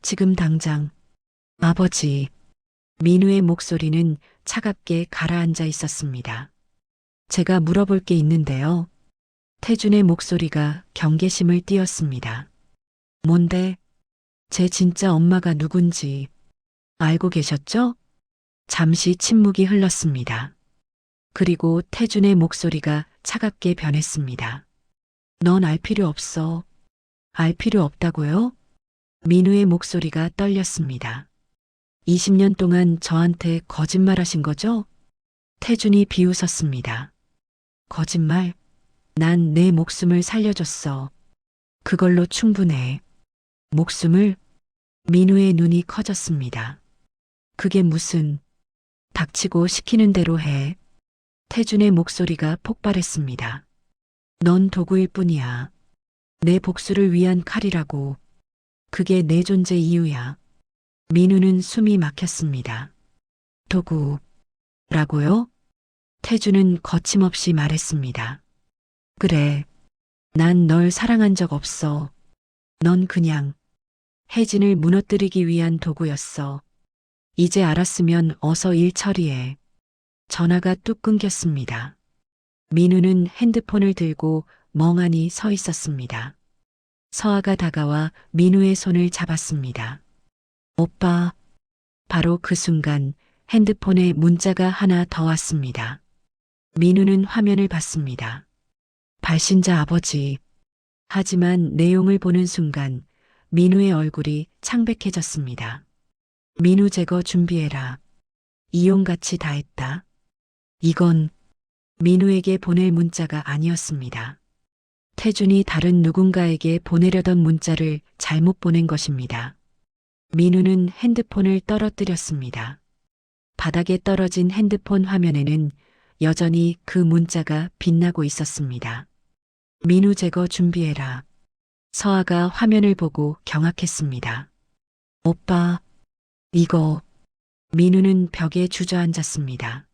지금 당장. 아버지. 민우의 목소리는 차갑게 가라앉아 있었습니다. 제가 물어볼 게 있는데요. 태준의 목소리가 경계심을 띄었습니다. 뭔데? 제 진짜 엄마가 누군지 알고 계셨죠? 잠시 침묵이 흘렀습니다. 그리고 태준의 목소리가 차갑게 변했습니다. 넌 알 필요 없어. 알 필요 없다고요? 민우의 목소리가 떨렸습니다. 20년 동안 저한테 거짓말하신 거죠? 태준이 비웃었습니다. 거짓말? 난 내 목숨을 살려줬어. 그걸로 충분해. 목숨을? 민우의 눈이 커졌습니다. 그게 무슨... 닥치고 시키는 대로 해. 태준의 목소리가 폭발했습니다. 넌 도구일 뿐이야. 내 복수를 위한 칼이라고. 그게 내 존재 이유야. 민우는 숨이 막혔습니다. 도구라고요? 태준은 거침없이 말했습니다. 그래. 난 널 사랑한 적 없어. 넌 그냥 혜진을 무너뜨리기 위한 도구였어. 이제 알았으면 어서 일 처리해. 전화가 뚝 끊겼습니다. 민우는 핸드폰을 들고 멍하니 서 있었습니다. 서아가 다가와 민우의 손을 잡았습니다. 오빠. 바로 그 순간 핸드폰에 문자가 하나 더 왔습니다. 민우는 화면을 봤습니다. 발신자 아버지. 하지만 내용을 보는 순간 민우의 얼굴이 창백해졌습니다. 민우 제거 준비해라. 이용같이 다 했다. 이건 민우에게 보낼 문자가 아니었습니다. 태준이 다른 누군가에게 보내려던 문자를 잘못 보낸 것입니다. 민우는 핸드폰을 떨어뜨렸습니다. 바닥에 떨어진 핸드폰 화면에는 여전히 그 문자가 빛나고 있었습니다. 민우 제거 준비해라. 서아가 화면을 보고 경악했습니다. 오빠, 이거... 민우는 벽에 주저앉았습니다.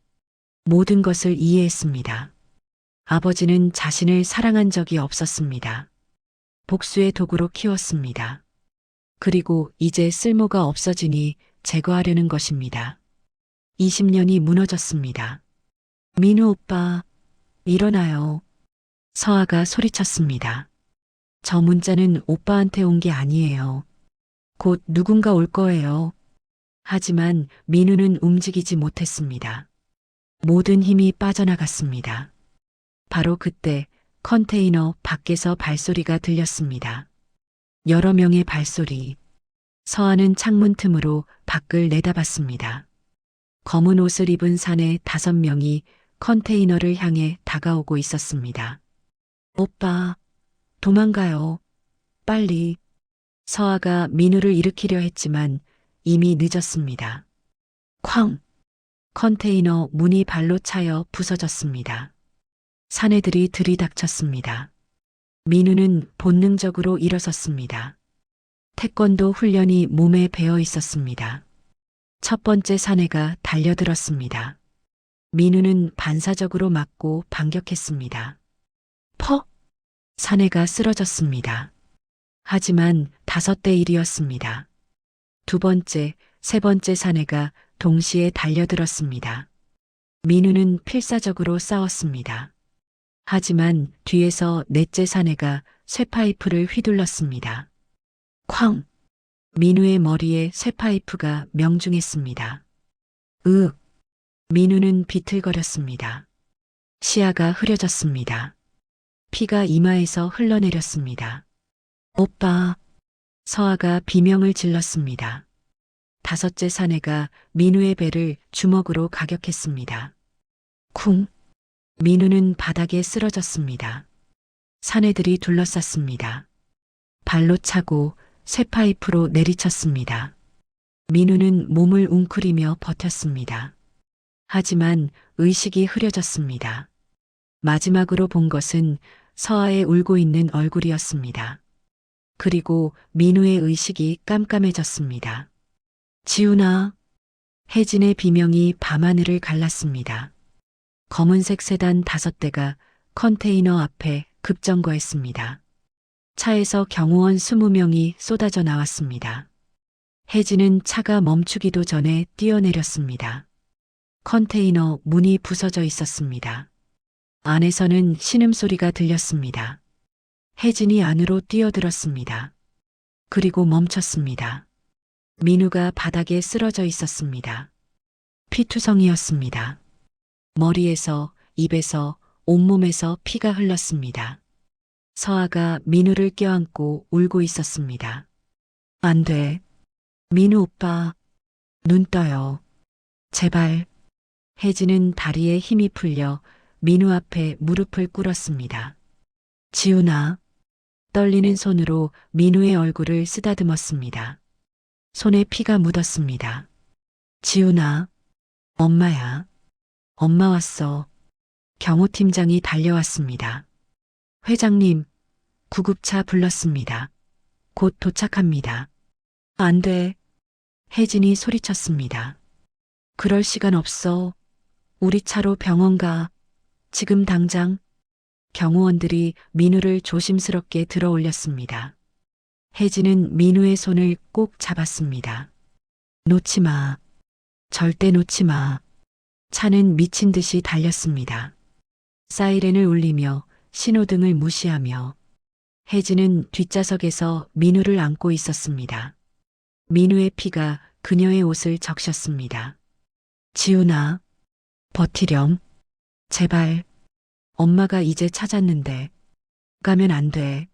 모든 것을 이해했습니다. 아버지는 자신을 사랑한 적이 없었습니다. 복수의 도구로 키웠습니다. 그리고 이제 쓸모가 없어지니 제거하려는 것입니다. 20년이 무너졌습니다. 민우 오빠, 일어나요. 서아가 소리쳤습니다. 저 문자는 오빠한테 온 게 아니에요. 곧 누군가 올 거예요. 하지만 민우는 움직이지 못했습니다. 모든 힘이 빠져나갔습니다. 바로 그때 컨테이너 밖에서 발소리가 들렸습니다. 여러 명의 발소리. 서아는 창문 틈으로 밖을 내다봤습니다. 검은 옷을 입은 사내 5명이 컨테이너를 향해 다가오고 있었습니다. 오빠, 도망가요. 빨리. 서아가 민우를 일으키려 했지만 이미 늦었습니다. 쾅! 컨테이너 문이 발로 차여 부서졌습니다. 사내들이 들이닥쳤습니다. 민우는 본능적으로 일어섰습니다. 태권도 훈련이 몸에 배어 있었습니다. 첫 번째 사내가 달려들었습니다. 민우는 반사적으로 맞고 반격했습니다. 퍽! 사내가 쓰러졌습니다. 하지만 5대 1이었습니다. 두 번째, 세 번째 사내가 동시에 달려들었습니다. 민우는 필사적으로 싸웠습니다. 하지만 뒤에서 넷째 사내가 쇠파이프를 휘둘렀습니다. 쾅! 민우의 머리에 쇠파이프가 명중했습니다. 으, 민우는 비틀거렸습니다. 시야가 흐려졌습니다. 피가 이마에서 흘러내렸습니다. 오빠, 서아가 비명을 질렀습니다. 다섯째 사내가 민우의 배를 주먹으로 가격했습니다. 쿵, 민우는 바닥에 쓰러졌습니다. 사내들이 둘러쌌습니다. 발로 차고 쇠파이프로 내리쳤습니다. 민우는 몸을 웅크리며 버텼습니다. 하지만 의식이 흐려졌습니다. 마지막으로 본 것은 서아의 울고 있는 얼굴이었습니다. 그리고 민우의 의식이 깜깜해졌습니다. 지훈아. 혜진의 비명이 밤하늘을 갈랐습니다. 검은색 세단 5대가 컨테이너 앞에 급정거했습니다. 차에서 경호원 20명이 쏟아져 나왔습니다. 혜진은 차가 멈추기도 전에 뛰어내렸습니다. 컨테이너 문이 부서져 있었습니다. 안에서는 신음소리가 들렸습니다. 혜진이 안으로 뛰어들었습니다. 그리고 멈췄습니다. 민우가 바닥에 쓰러져 있었습니다. 피투성이었습니다. 머리에서, 입에서, 온몸에서 피가 흘렀습니다. 서아가 민우를 껴안고 울고 있었습니다. 안 돼. 민우 오빠. 눈 떠요. 제발. 혜진은 다리에 힘이 풀려 민우 앞에 무릎을 꿇었습니다. 지훈아. 떨리는 손으로 민우의 얼굴을 쓰다듬었습니다. 손에 피가 묻었습니다. 지훈아. 엄마야. 엄마 왔어. 경호팀장이 달려왔습니다. 회장님, 구급차 불렀습니다. 곧 도착합니다. 안 돼. 혜진이 소리쳤습니다. 그럴 시간 없어. 우리 차로 병원 가. 지금 당장. 경호원들이 민우를 조심스럽게 들어 올렸습니다. 혜진은 민우의 손을 꼭 잡았습니다. 놓지 마. 절대 놓지 마. 차는 미친 듯이 달렸습니다. 사이렌을 울리며 신호등을 무시하며 혜진은 뒷좌석에서 민우를 안고 있었습니다. 민우의 피가 그녀의 옷을 적셨습니다. 지훈아, 버티렴. 제발. 엄마가 이제 찾았는데. 가면 안 돼.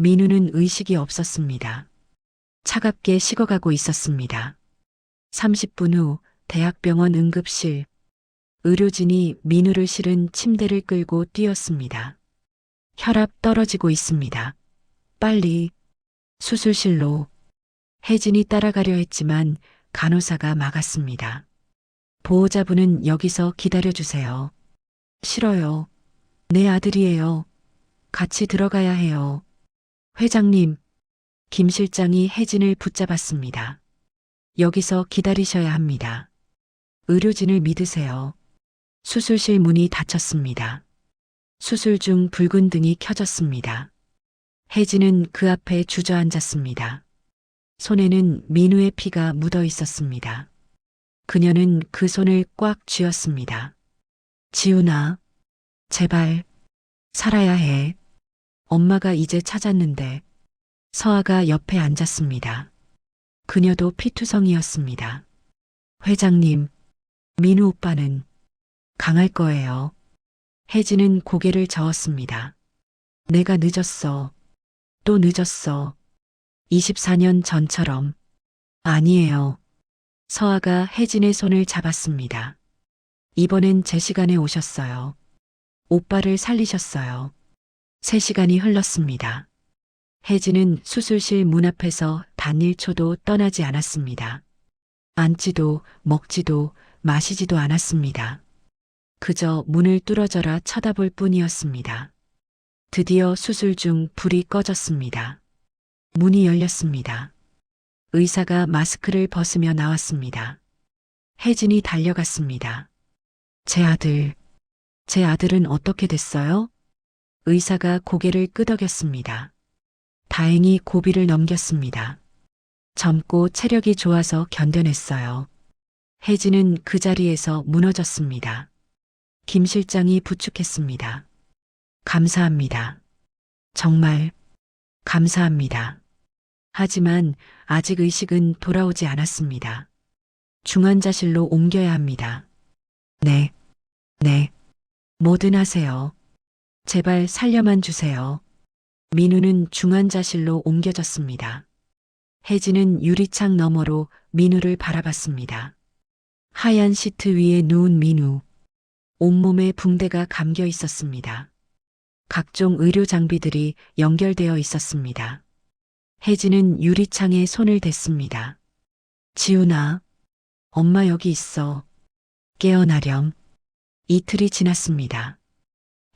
민우는 의식이 없었습니다. 차갑게 식어가고 있었습니다. 30분 후 대학병원 응급실. 의료진이 민우를 실은 침대를 끌고 뛰었습니다. 혈압 떨어지고 있습니다. 빨리. 수술실로. 혜진이 따라가려 했지만 간호사가 막았습니다. 보호자분은 여기서 기다려주세요. 싫어요. 내 아들이에요. 같이 들어가야 해요. 회장님. 김 실장이 혜진을 붙잡았습니다. 여기서 기다리셔야 합니다. 의료진을 믿으세요. 수술실 문이 닫혔습니다. 수술 중 붉은 등이 켜졌습니다. 혜진은 그 앞에 주저앉았습니다. 손에는 민우의 피가 묻어 있었습니다. 그녀는 그 손을 꽉 쥐었습니다. 지훈아, 제발, 살아야 해. 엄마가 이제 찾았는데. 서아가 옆에 앉았습니다. 그녀도 피투성이었습니다. 회장님, 민우 오빠는 강할 거예요. 혜진은 고개를 저었습니다. 내가 늦었어. 또 늦었어. 24년 전처럼. 아니에요. 서아가 혜진의 손을 잡았습니다. 이번엔 제 시간에 오셨어요. 오빠를 살리셨어요. 3시간이 흘렀습니다. 혜진은 수술실 문 앞에서 단 1초도 떠나지 않았습니다. 앉지도 먹지도 마시지도 않았습니다. 그저 문을 뚫어져라 쳐다볼 뿐이었습니다. 드디어 수술 중 불이 꺼졌습니다. 문이 열렸습니다. 의사가 마스크를 벗으며 나왔습니다. 혜진이 달려갔습니다. 제 아들은 어떻게 됐어요? 의사가 고개를 끄덕였습니다. 다행히 고비를 넘겼습니다. 젊고 체력이 좋아서 견뎌냈어요. 혜진은 그 자리에서 무너졌습니다. 김 실장이 부축했습니다. 감사합니다. 정말 감사합니다. 하지만 아직 의식은 돌아오지 않았습니다. 중환자실로 옮겨야 합니다. 네, 네. 뭐든 하세요. 제발 살려만 주세요. 민우는 중환자실로 옮겨졌습니다. 혜진은 유리창 너머로 민우를 바라봤습니다. 하얀 시트 위에 누운 민우. 온몸에 붕대가 감겨 있었습니다. 각종 의료 장비들이 연결되어 있었습니다. 혜진은 유리창에 손을 댔습니다. 지훈아, 엄마 여기 있어. 깨어나렴. 이틀이 지났습니다.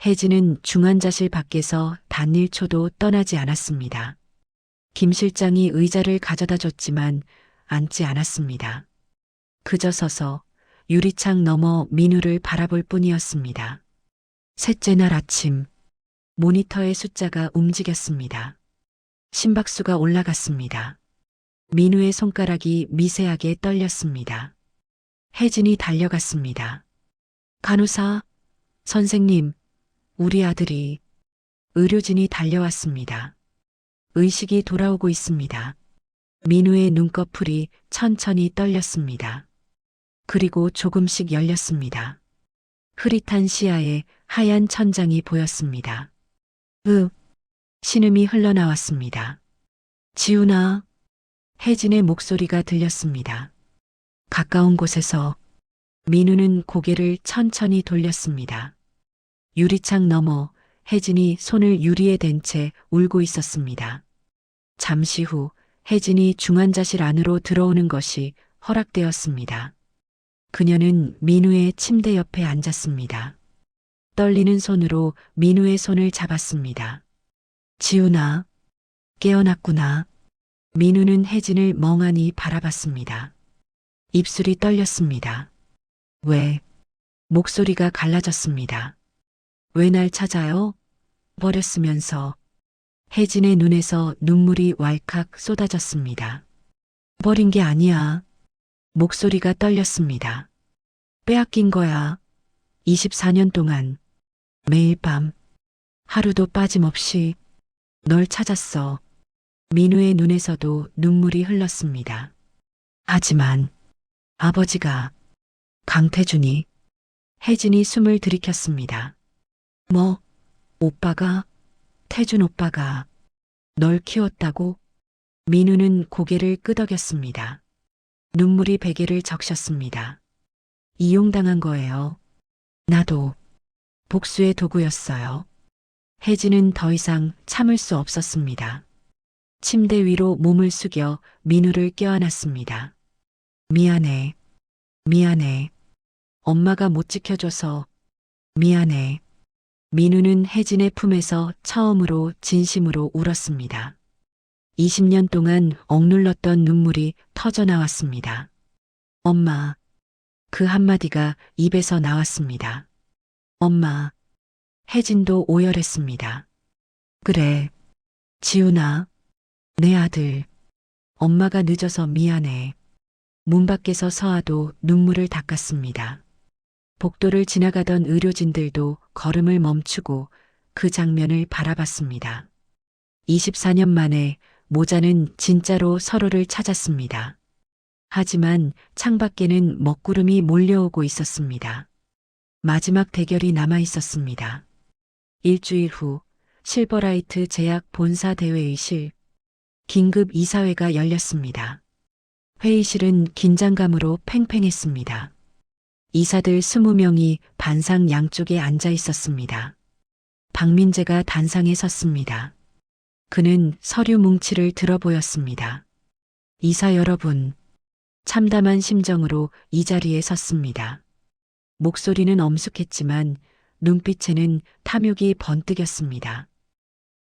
혜진은 중환자실 밖에서 단 1초도 떠나지 않았습니다. 김 실장이 의자를 가져다 줬지만 앉지 않았습니다. 그저 서서 유리창 너머 민우를 바라볼 뿐이었습니다. 셋째 날 아침, 모니터의 숫자가 움직였습니다. 심박수가 올라갔습니다. 민우의 손가락이 미세하게 떨렸습니다. 혜진이 달려갔습니다. 간호사, 선생님, 우리 아들이. 의료진이 달려왔습니다. 의식이 돌아오고 있습니다. 민우의 눈꺼풀이 천천히 떨렸습니다. 그리고 조금씩 열렸습니다. 흐릿한 시야에 하얀 천장이 보였습니다. 신음이 흘러나왔습니다. 지훈아, 혜진의 목소리가 들렸습니다. 가까운 곳에서 민우는 고개를 천천히 돌렸습니다. 유리창 너머 혜진이 손을 유리에 댄 채 울고 있었습니다. 잠시 후 혜진이 중환자실 안으로 들어오는 것이 허락되었습니다. 그녀는 민우의 침대 옆에 앉았습니다. 떨리는 손으로 민우의 손을 잡았습니다. 지훈아, 깨어났구나. 민우는 혜진을 멍하니 바라봤습니다. 입술이 떨렸습니다. 왜? 목소리가 갈라졌습니다. 왜 날 찾아요? 버렸으면서. 혜진의 눈에서 눈물이 왈칵 쏟아졌습니다. 버린 게 아니야. 목소리가 떨렸습니다. 빼앗긴 거야. 24년 동안 매일 밤 하루도 빠짐없이 널 찾았어. 민우의 눈에서도 눈물이 흘렀습니다. 하지만 아버지가 강태준이. 혜진이 숨을 들이켰습니다. 뭐, 오빠가, 태준 오빠가 널 키웠다고? 민우는 고개를 끄덕였습니다. 눈물이 베개를 적셨습니다. 이용당한 거예요. 나도 복수의 도구였어요. 혜진은 더 이상 참을 수 없었습니다. 침대 위로 몸을 숙여 민우를 껴안았습니다. 미안해. 미안해. 엄마가 못 지켜줘서 미안해. 민우는 혜진의 품에서 처음으로 진심으로 울었습니다. 20년 동안 억눌렀던 눈물이 터져나왔습니다. 엄마. 그 한마디가 입에서 나왔습니다. 엄마. 혜진도 오열했습니다. 그래. 지훈아. 내 아들. 엄마가 늦어서 미안해. 문 밖에서 서아도 눈물을 닦았습니다. 복도를 지나가던 의료진들도 걸음을 멈추고 그 장면을 바라봤습니다. 24년 만에 모자는 진짜로 서로를 찾았습니다. 하지만 창밖에는 먹구름이 몰려오고 있었습니다. 마지막 대결이 남아 있었습니다. 일주일 후 실버라이트 제약 본사 대회의실 긴급 이사회가 열렸습니다. 회의실은 긴장감으로 팽팽했습니다. 이사들 20명이 반상 양쪽에 앉아 있었습니다. 박민재가 단상에 섰습니다. 그는 서류 뭉치를 들어 보였습니다. 이사 여러분, 참담한 심정으로 이 자리에 섰습니다. 목소리는 엄숙했지만 눈빛에는 탐욕이 번뜩였습니다.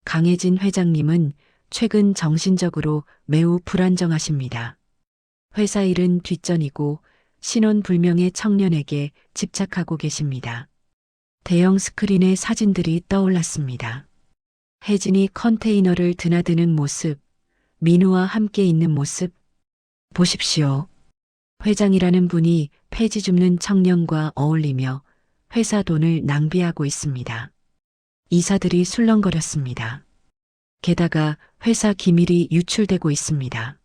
강혜진 회장님은 최근 정신적으로 매우 불안정하십니다. 회사 일은 뒷전이고 신원불명의 청년에게 집착하고 계십니다. 대형 스크린에 사진들이 떠올랐습니다. 혜진이 컨테이너를 드나드는 모습, 민우와 함께 있는 모습. 보십시오. 회장이라는 분이 폐지 줍는 청년과 어울리며 회사 돈을 낭비하고 있습니다. 이사들이 술렁거렸습니다. 게다가 회사 기밀이 유출되고 있습니다.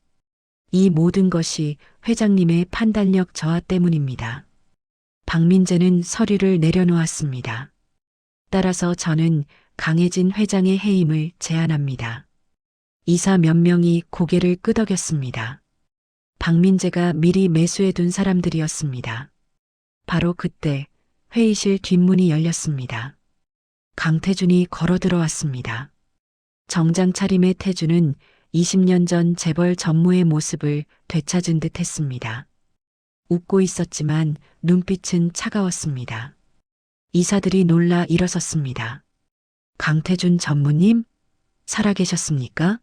이 모든 것이 회장님의 판단력 저하 때문입니다. 박민재는 서류를 내려놓았습니다. 따라서 저는 강혜진 회장의 해임을 제안합니다. 이사 몇 명이 고개를 끄덕였습니다. 박민재가 미리 매수해둔 사람들이었습니다. 바로 그때 회의실 뒷문이 열렸습니다. 강태준이 걸어 들어왔습니다. 정장 차림의 태준은 20년 전 재벌 전무의 모습을 되찾은 듯 했습니다. 웃고 있었지만 눈빛은 차가웠습니다. 이사들이 놀라 일어섰습니다. 강태준 전무님? 살아계셨습니까?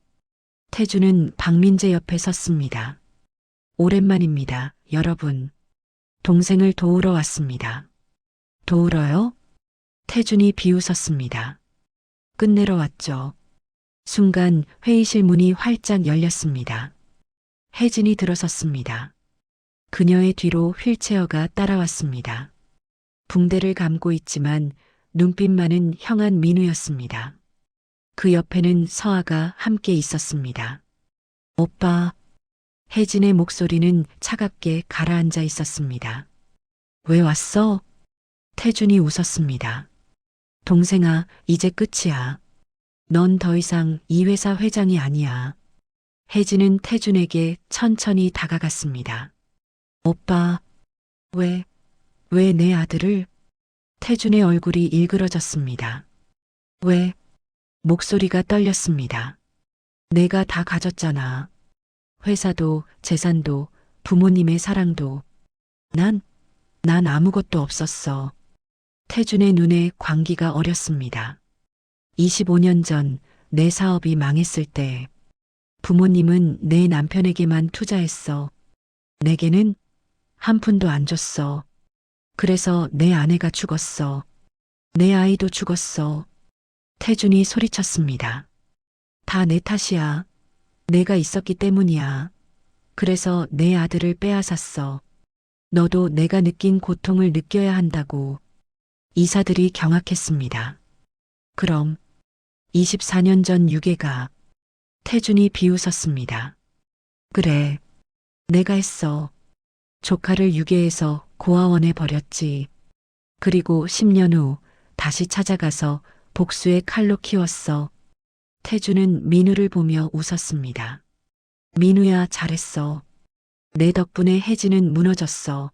태준은 박민재 옆에 섰습니다. 오랜만입니다, 여러분. 동생을 도우러 왔습니다. 도우러요? 태준이 비웃었습니다. 끝내러 왔죠. 순간 회의실 문이 활짝 열렸습니다. 혜진이 들어섰습니다. 그녀의 뒤로 휠체어가 따라왔습니다. 붕대를 감고 있지만 눈빛만은 형한 민우였습니다. 그 옆에는 서아가 함께 있었습니다. 오빠. 혜진의 목소리는 차갑게 가라앉아 있었습니다. 왜 왔어? 태준이 웃었습니다. 동생아, 이제 끝이야. 넌 더 이상 이 회사 회장이 아니야. 혜진은 태준에게 천천히 다가갔습니다. 오빠, 왜 내 아들을? 태준의 얼굴이 일그러졌습니다. 왜? 목소리가 떨렸습니다. 내가 다 가졌잖아. 회사도, 재산도, 부모님의 사랑도. 난 아무것도 없었어. 태준의 눈에 광기가 어렸습니다. 25년 전 내 사업이 망했을 때 부모님은 내 남편에게만 투자했어. 내게는 한 푼도 안 줬어. 그래서 내 아내가 죽었어. 내 아이도 죽었어. 태준이 소리쳤습니다. 다 내 탓이야. 내가 있었기 때문이야. 그래서 내 아들을 빼앗았어. 너도 내가 느낀 고통을 느껴야 한다고. 이사들이 경악했습니다. 그럼 24년 전 유괴가. 태준이 비웃었습니다. 그래, 내가 했어. 조카를 유괴해서 고아원에 버렸지. 그리고 10년 후 다시 찾아가서 복수의 칼로 키웠어. 태준은 민우를 보며 웃었습니다. 민우야, 잘했어. 내 덕분에 혜진은 무너졌어.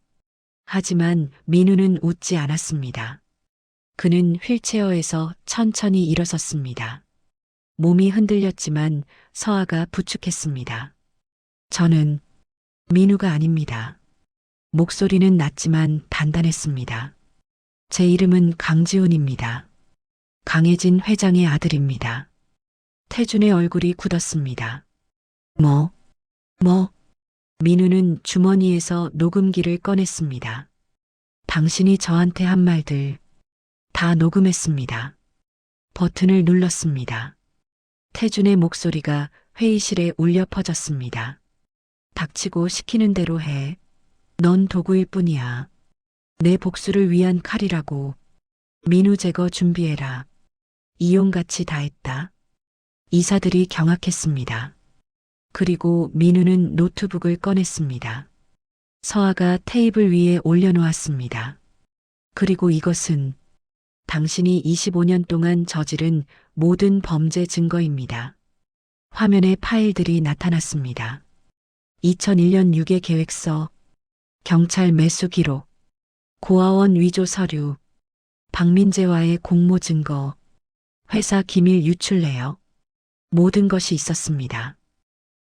하지만 민우는 웃지 않았습니다. 그는 휠체어에서 천천히 일어섰습니다. 몸이 흔들렸지만 서아가 부축했습니다. 저는 민우가 아닙니다. 목소리는 낮지만 단단했습니다. 제 이름은 강지훈입니다. 강혜진 회장의 아들입니다. 태준의 얼굴이 굳었습니다. 뭐? 민우는 주머니에서 녹음기를 꺼냈습니다. 당신이 저한테 한 말들 다 녹음했습니다. 버튼을 눌렀습니다. 태준의 목소리가 회의실에 울려 퍼졌습니다. 닥치고 시키는 대로 해. 넌 도구일 뿐이야. 내 복수를 위한 칼이라고. 민우 제거 준비해라. 이용같이 다 했다. 이사들이 경악했습니다. 그리고 민우는 노트북을 꺼냈습니다. 서아가 테이블 위에 올려놓았습니다. 그리고 이것은 당신이 25년 동안 저지른 모든 범죄 증거입니다. 화면에 파일들이 나타났습니다. 2001년 유괴 계획서, 경찰 매수 기록, 고아원 위조 서류, 박민재와의 공모 증거, 회사 기밀 유출 내역, 모든 것이 있었습니다.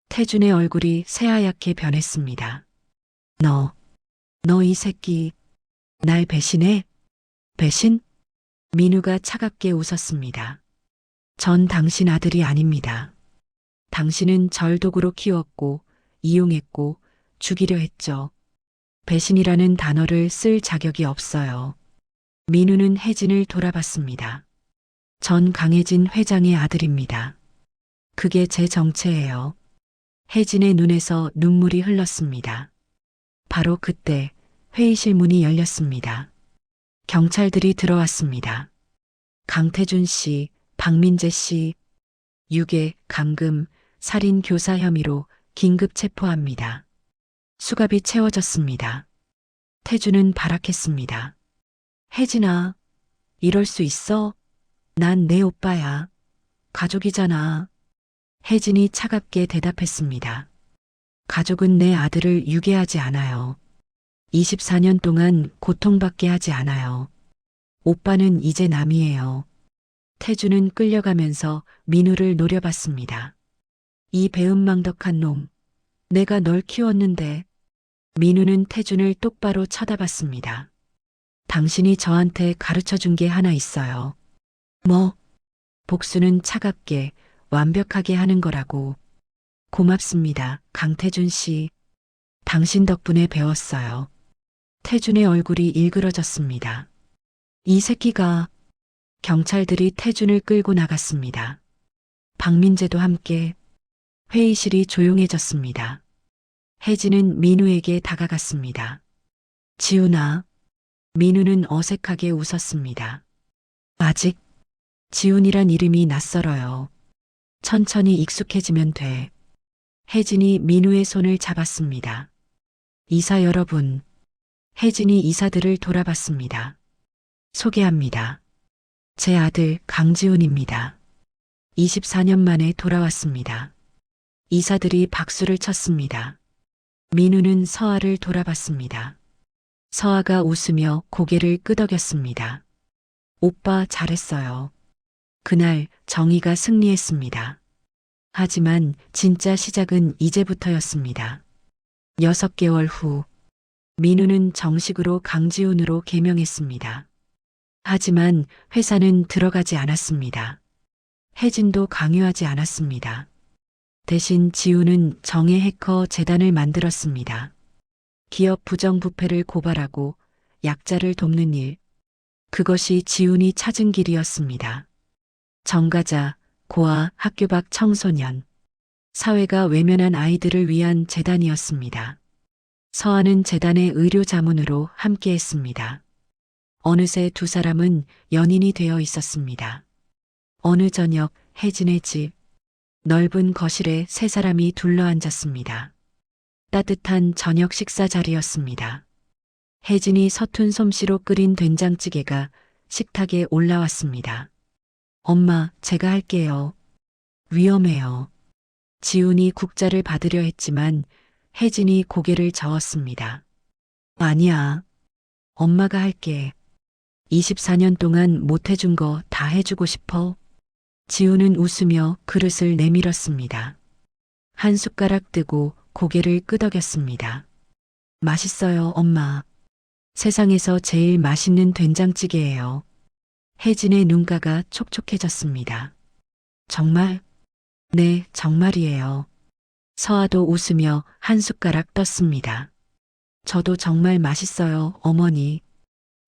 태준의 얼굴이 새하얗게 변했습니다. 너 이 새끼, 날 배신해? 배신? 민우가 차갑게 웃었습니다. 전 당신 아들이 아닙니다. 당신은 절 도구로 키웠고, 이용했고, 죽이려 했죠. 배신이라는 단어를 쓸 자격이 없어요. 민우는 혜진을 돌아봤습니다. 전 강혜진 회장의 아들입니다. 그게 제 정체예요. 혜진의 눈에서 눈물이 흘렀습니다. 바로 그때 회의실 문이 열렸습니다. 경찰들이 들어왔습니다. 강태준 씨, 박민재 씨, 유괴, 감금, 살인 교사 혐의로 긴급 체포합니다. 수갑이 채워졌습니다. 태주는 발악했습니다. 혜진아, 이럴 수 있어? 난 내 오빠야. 가족이잖아. 혜진이 차갑게 대답했습니다. 가족은 내 아들을 유괴하지 않아요. 24년 동안 고통받게 하지 않아요. 오빠는 이제 남이에요. 태주는 끌려가면서 민우를 노려봤습니다. 이 배은망덕한 놈. 내가 널 키웠는데. 민우는 태준을 똑바로 쳐다봤습니다. 당신이 저한테 가르쳐 준 게 하나 있어요. 뭐? 복수는 차갑게 완벽하게 하는 거라고. 고맙습니다, 강태준 씨. 당신 덕분에 배웠어요. 태준의 얼굴이 일그러졌습니다. 이 새끼가. 경찰들이 태준을 끌고 나갔습니다. 박민재도 함께. 회의실이 조용해졌습니다. 혜진은 민우에게 다가갔습니다. 지훈아. 민우는 어색하게 웃었습니다. 아직 지훈이란 이름이 낯설어요. 천천히 익숙해지면 돼. 혜진이 민우의 손을 잡았습니다. 이사 여러분. 혜진이 이사들을 돌아봤습니다. 소개합니다. 제 아들 강지훈입니다. 24년 만에 돌아왔습니다. 이사들이 박수를 쳤습니다. 민우는 서아를 돌아봤습니다. 서아가 웃으며 고개를 끄덕였습니다. 오빠 잘했어요. 그날 정의가 승리했습니다. 하지만 진짜 시작은 이제부터였습니다. 6개월 후 민우는 정식으로 강지훈으로 개명했습니다. 하지만 회사는 들어가지 않았습니다. 혜진도 강요하지 않았습니다. 대신 지훈은 정의 해커 재단을 만들었습니다. 기업 부정부패를 고발하고 약자를 돕는 일. 그것이 지훈이 찾은 길이었습니다. 정가자, 고아, 학교 밖 청소년. 사회가 외면한 아이들을 위한 재단이었습니다. 서아는 재단의 의료 자문으로 함께했습니다. 어느새 두 사람은 연인이 되어 있었습니다. 어느 저녁 혜진의 집. 넓은 거실에 세 사람이 둘러앉았습니다. 따뜻한 저녁 식사 자리였습니다. 혜진이 서툰 솜씨로 끓인 된장찌개가 식탁에 올라왔습니다. 엄마, 제가 할게요. 위험해요. 지훈이 국자를 받으려 했지만 혜진이 고개를 저었습니다. 아니야. 엄마가 할게. 24년 동안 못 해준 거 다 해주고 싶어. 지훈은 웃으며 그릇을 내밀었습니다. 한 숟가락 뜨고 고개를 끄덕였습니다. 맛있어요, 엄마. 세상에서 제일 맛있는 된장찌개예요. 혜진의 눈가가 촉촉해졌습니다. 정말? 네, 정말이에요. 서아도 웃으며 한 숟가락 떴습니다. 저도 정말 맛있어요, 어머니.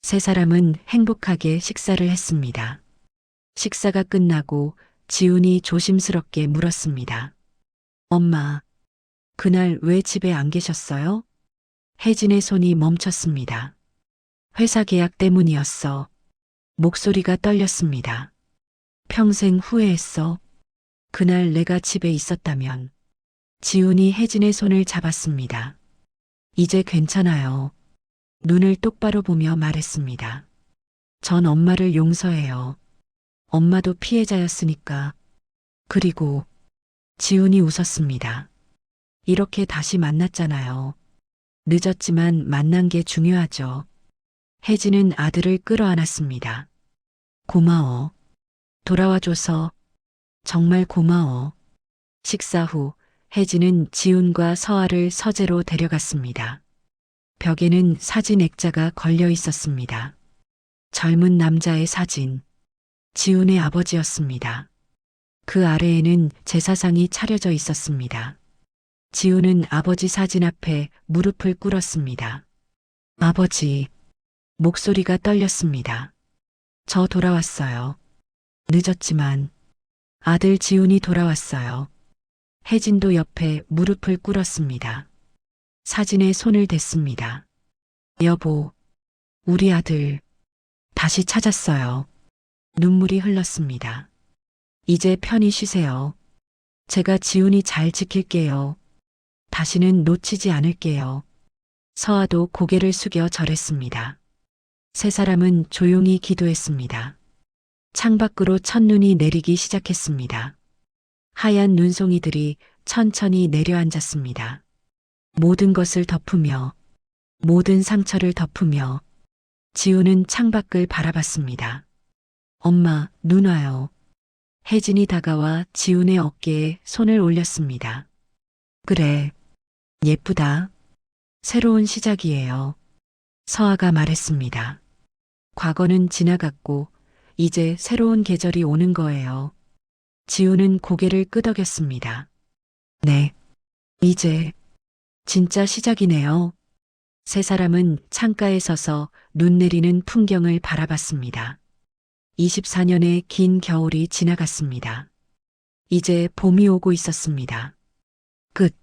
세 사람은 행복하게 식사를 했습니다. 식사가 끝나고 지훈이 조심스럽게 물었습니다. 엄마, 그날 왜 집에 안 계셨어요? 혜진의 손이 멈췄습니다. 회사 계약 때문이었어. 목소리가 떨렸습니다. 평생 후회했어. 그날 내가 집에 있었다면. 지훈이 혜진의 손을 잡았습니다. 이제 괜찮아요. 눈을 똑바로 보며 말했습니다. 전 엄마를 용서해요. 엄마도 피해자였으니까. 그리고 지훈이 웃었습니다. 이렇게 다시 만났잖아요. 늦었지만 만난 게 중요하죠. 혜진은 아들을 끌어안았습니다. 고마워. 돌아와줘서 정말 고마워. 식사 후 혜진은 지훈과 서아를 서재로 데려갔습니다. 벽에는 사진 액자가 걸려 있었습니다. 젊은 남자의 사진. 지훈의 아버지였습니다. 그 아래에는 제사상이 차려져 있었습니다. 지훈은 아버지 사진 앞에 무릎을 꿇었습니다. 아버지. 목소리가 떨렸습니다. 저 돌아왔어요. 늦었지만. 아들 지훈이 돌아왔어요. 혜진도 옆에 무릎을 꿇었습니다. 사진에 손을 댔습니다. 여보, 우리 아들 다시 찾았어요. 눈물이 흘렀습니다. 이제 편히 쉬세요. 제가 지훈이 잘 지킬게요. 다시는 놓치지 않을게요. 서아도 고개를 숙여 절했습니다. 세 사람은 조용히 기도했습니다. 창밖으로 첫눈이 내리기 시작했습니다. 하얀 눈송이들이 천천히 내려앉았습니다. 모든 것을 덮으며, 모든 상처를 덮으며, 지우는 창밖을 바라봤습니다. 엄마, 눈 와요. 혜진이 다가와 지훈의 어깨에 손을 올렸습니다. 그래, 예쁘다. 새로운 시작이에요. 서아가 말했습니다. 과거는 지나갔고, 이제 새로운 계절이 오는 거예요. 지우는 고개를 끄덕였습니다. 네, 이제 진짜 시작이네요. 세 사람은 창가에 서서 눈 내리는 풍경을 바라봤습니다. 24년의 긴 겨울이 지나갔습니다. 이제 봄이 오고 있었습니다. 끝.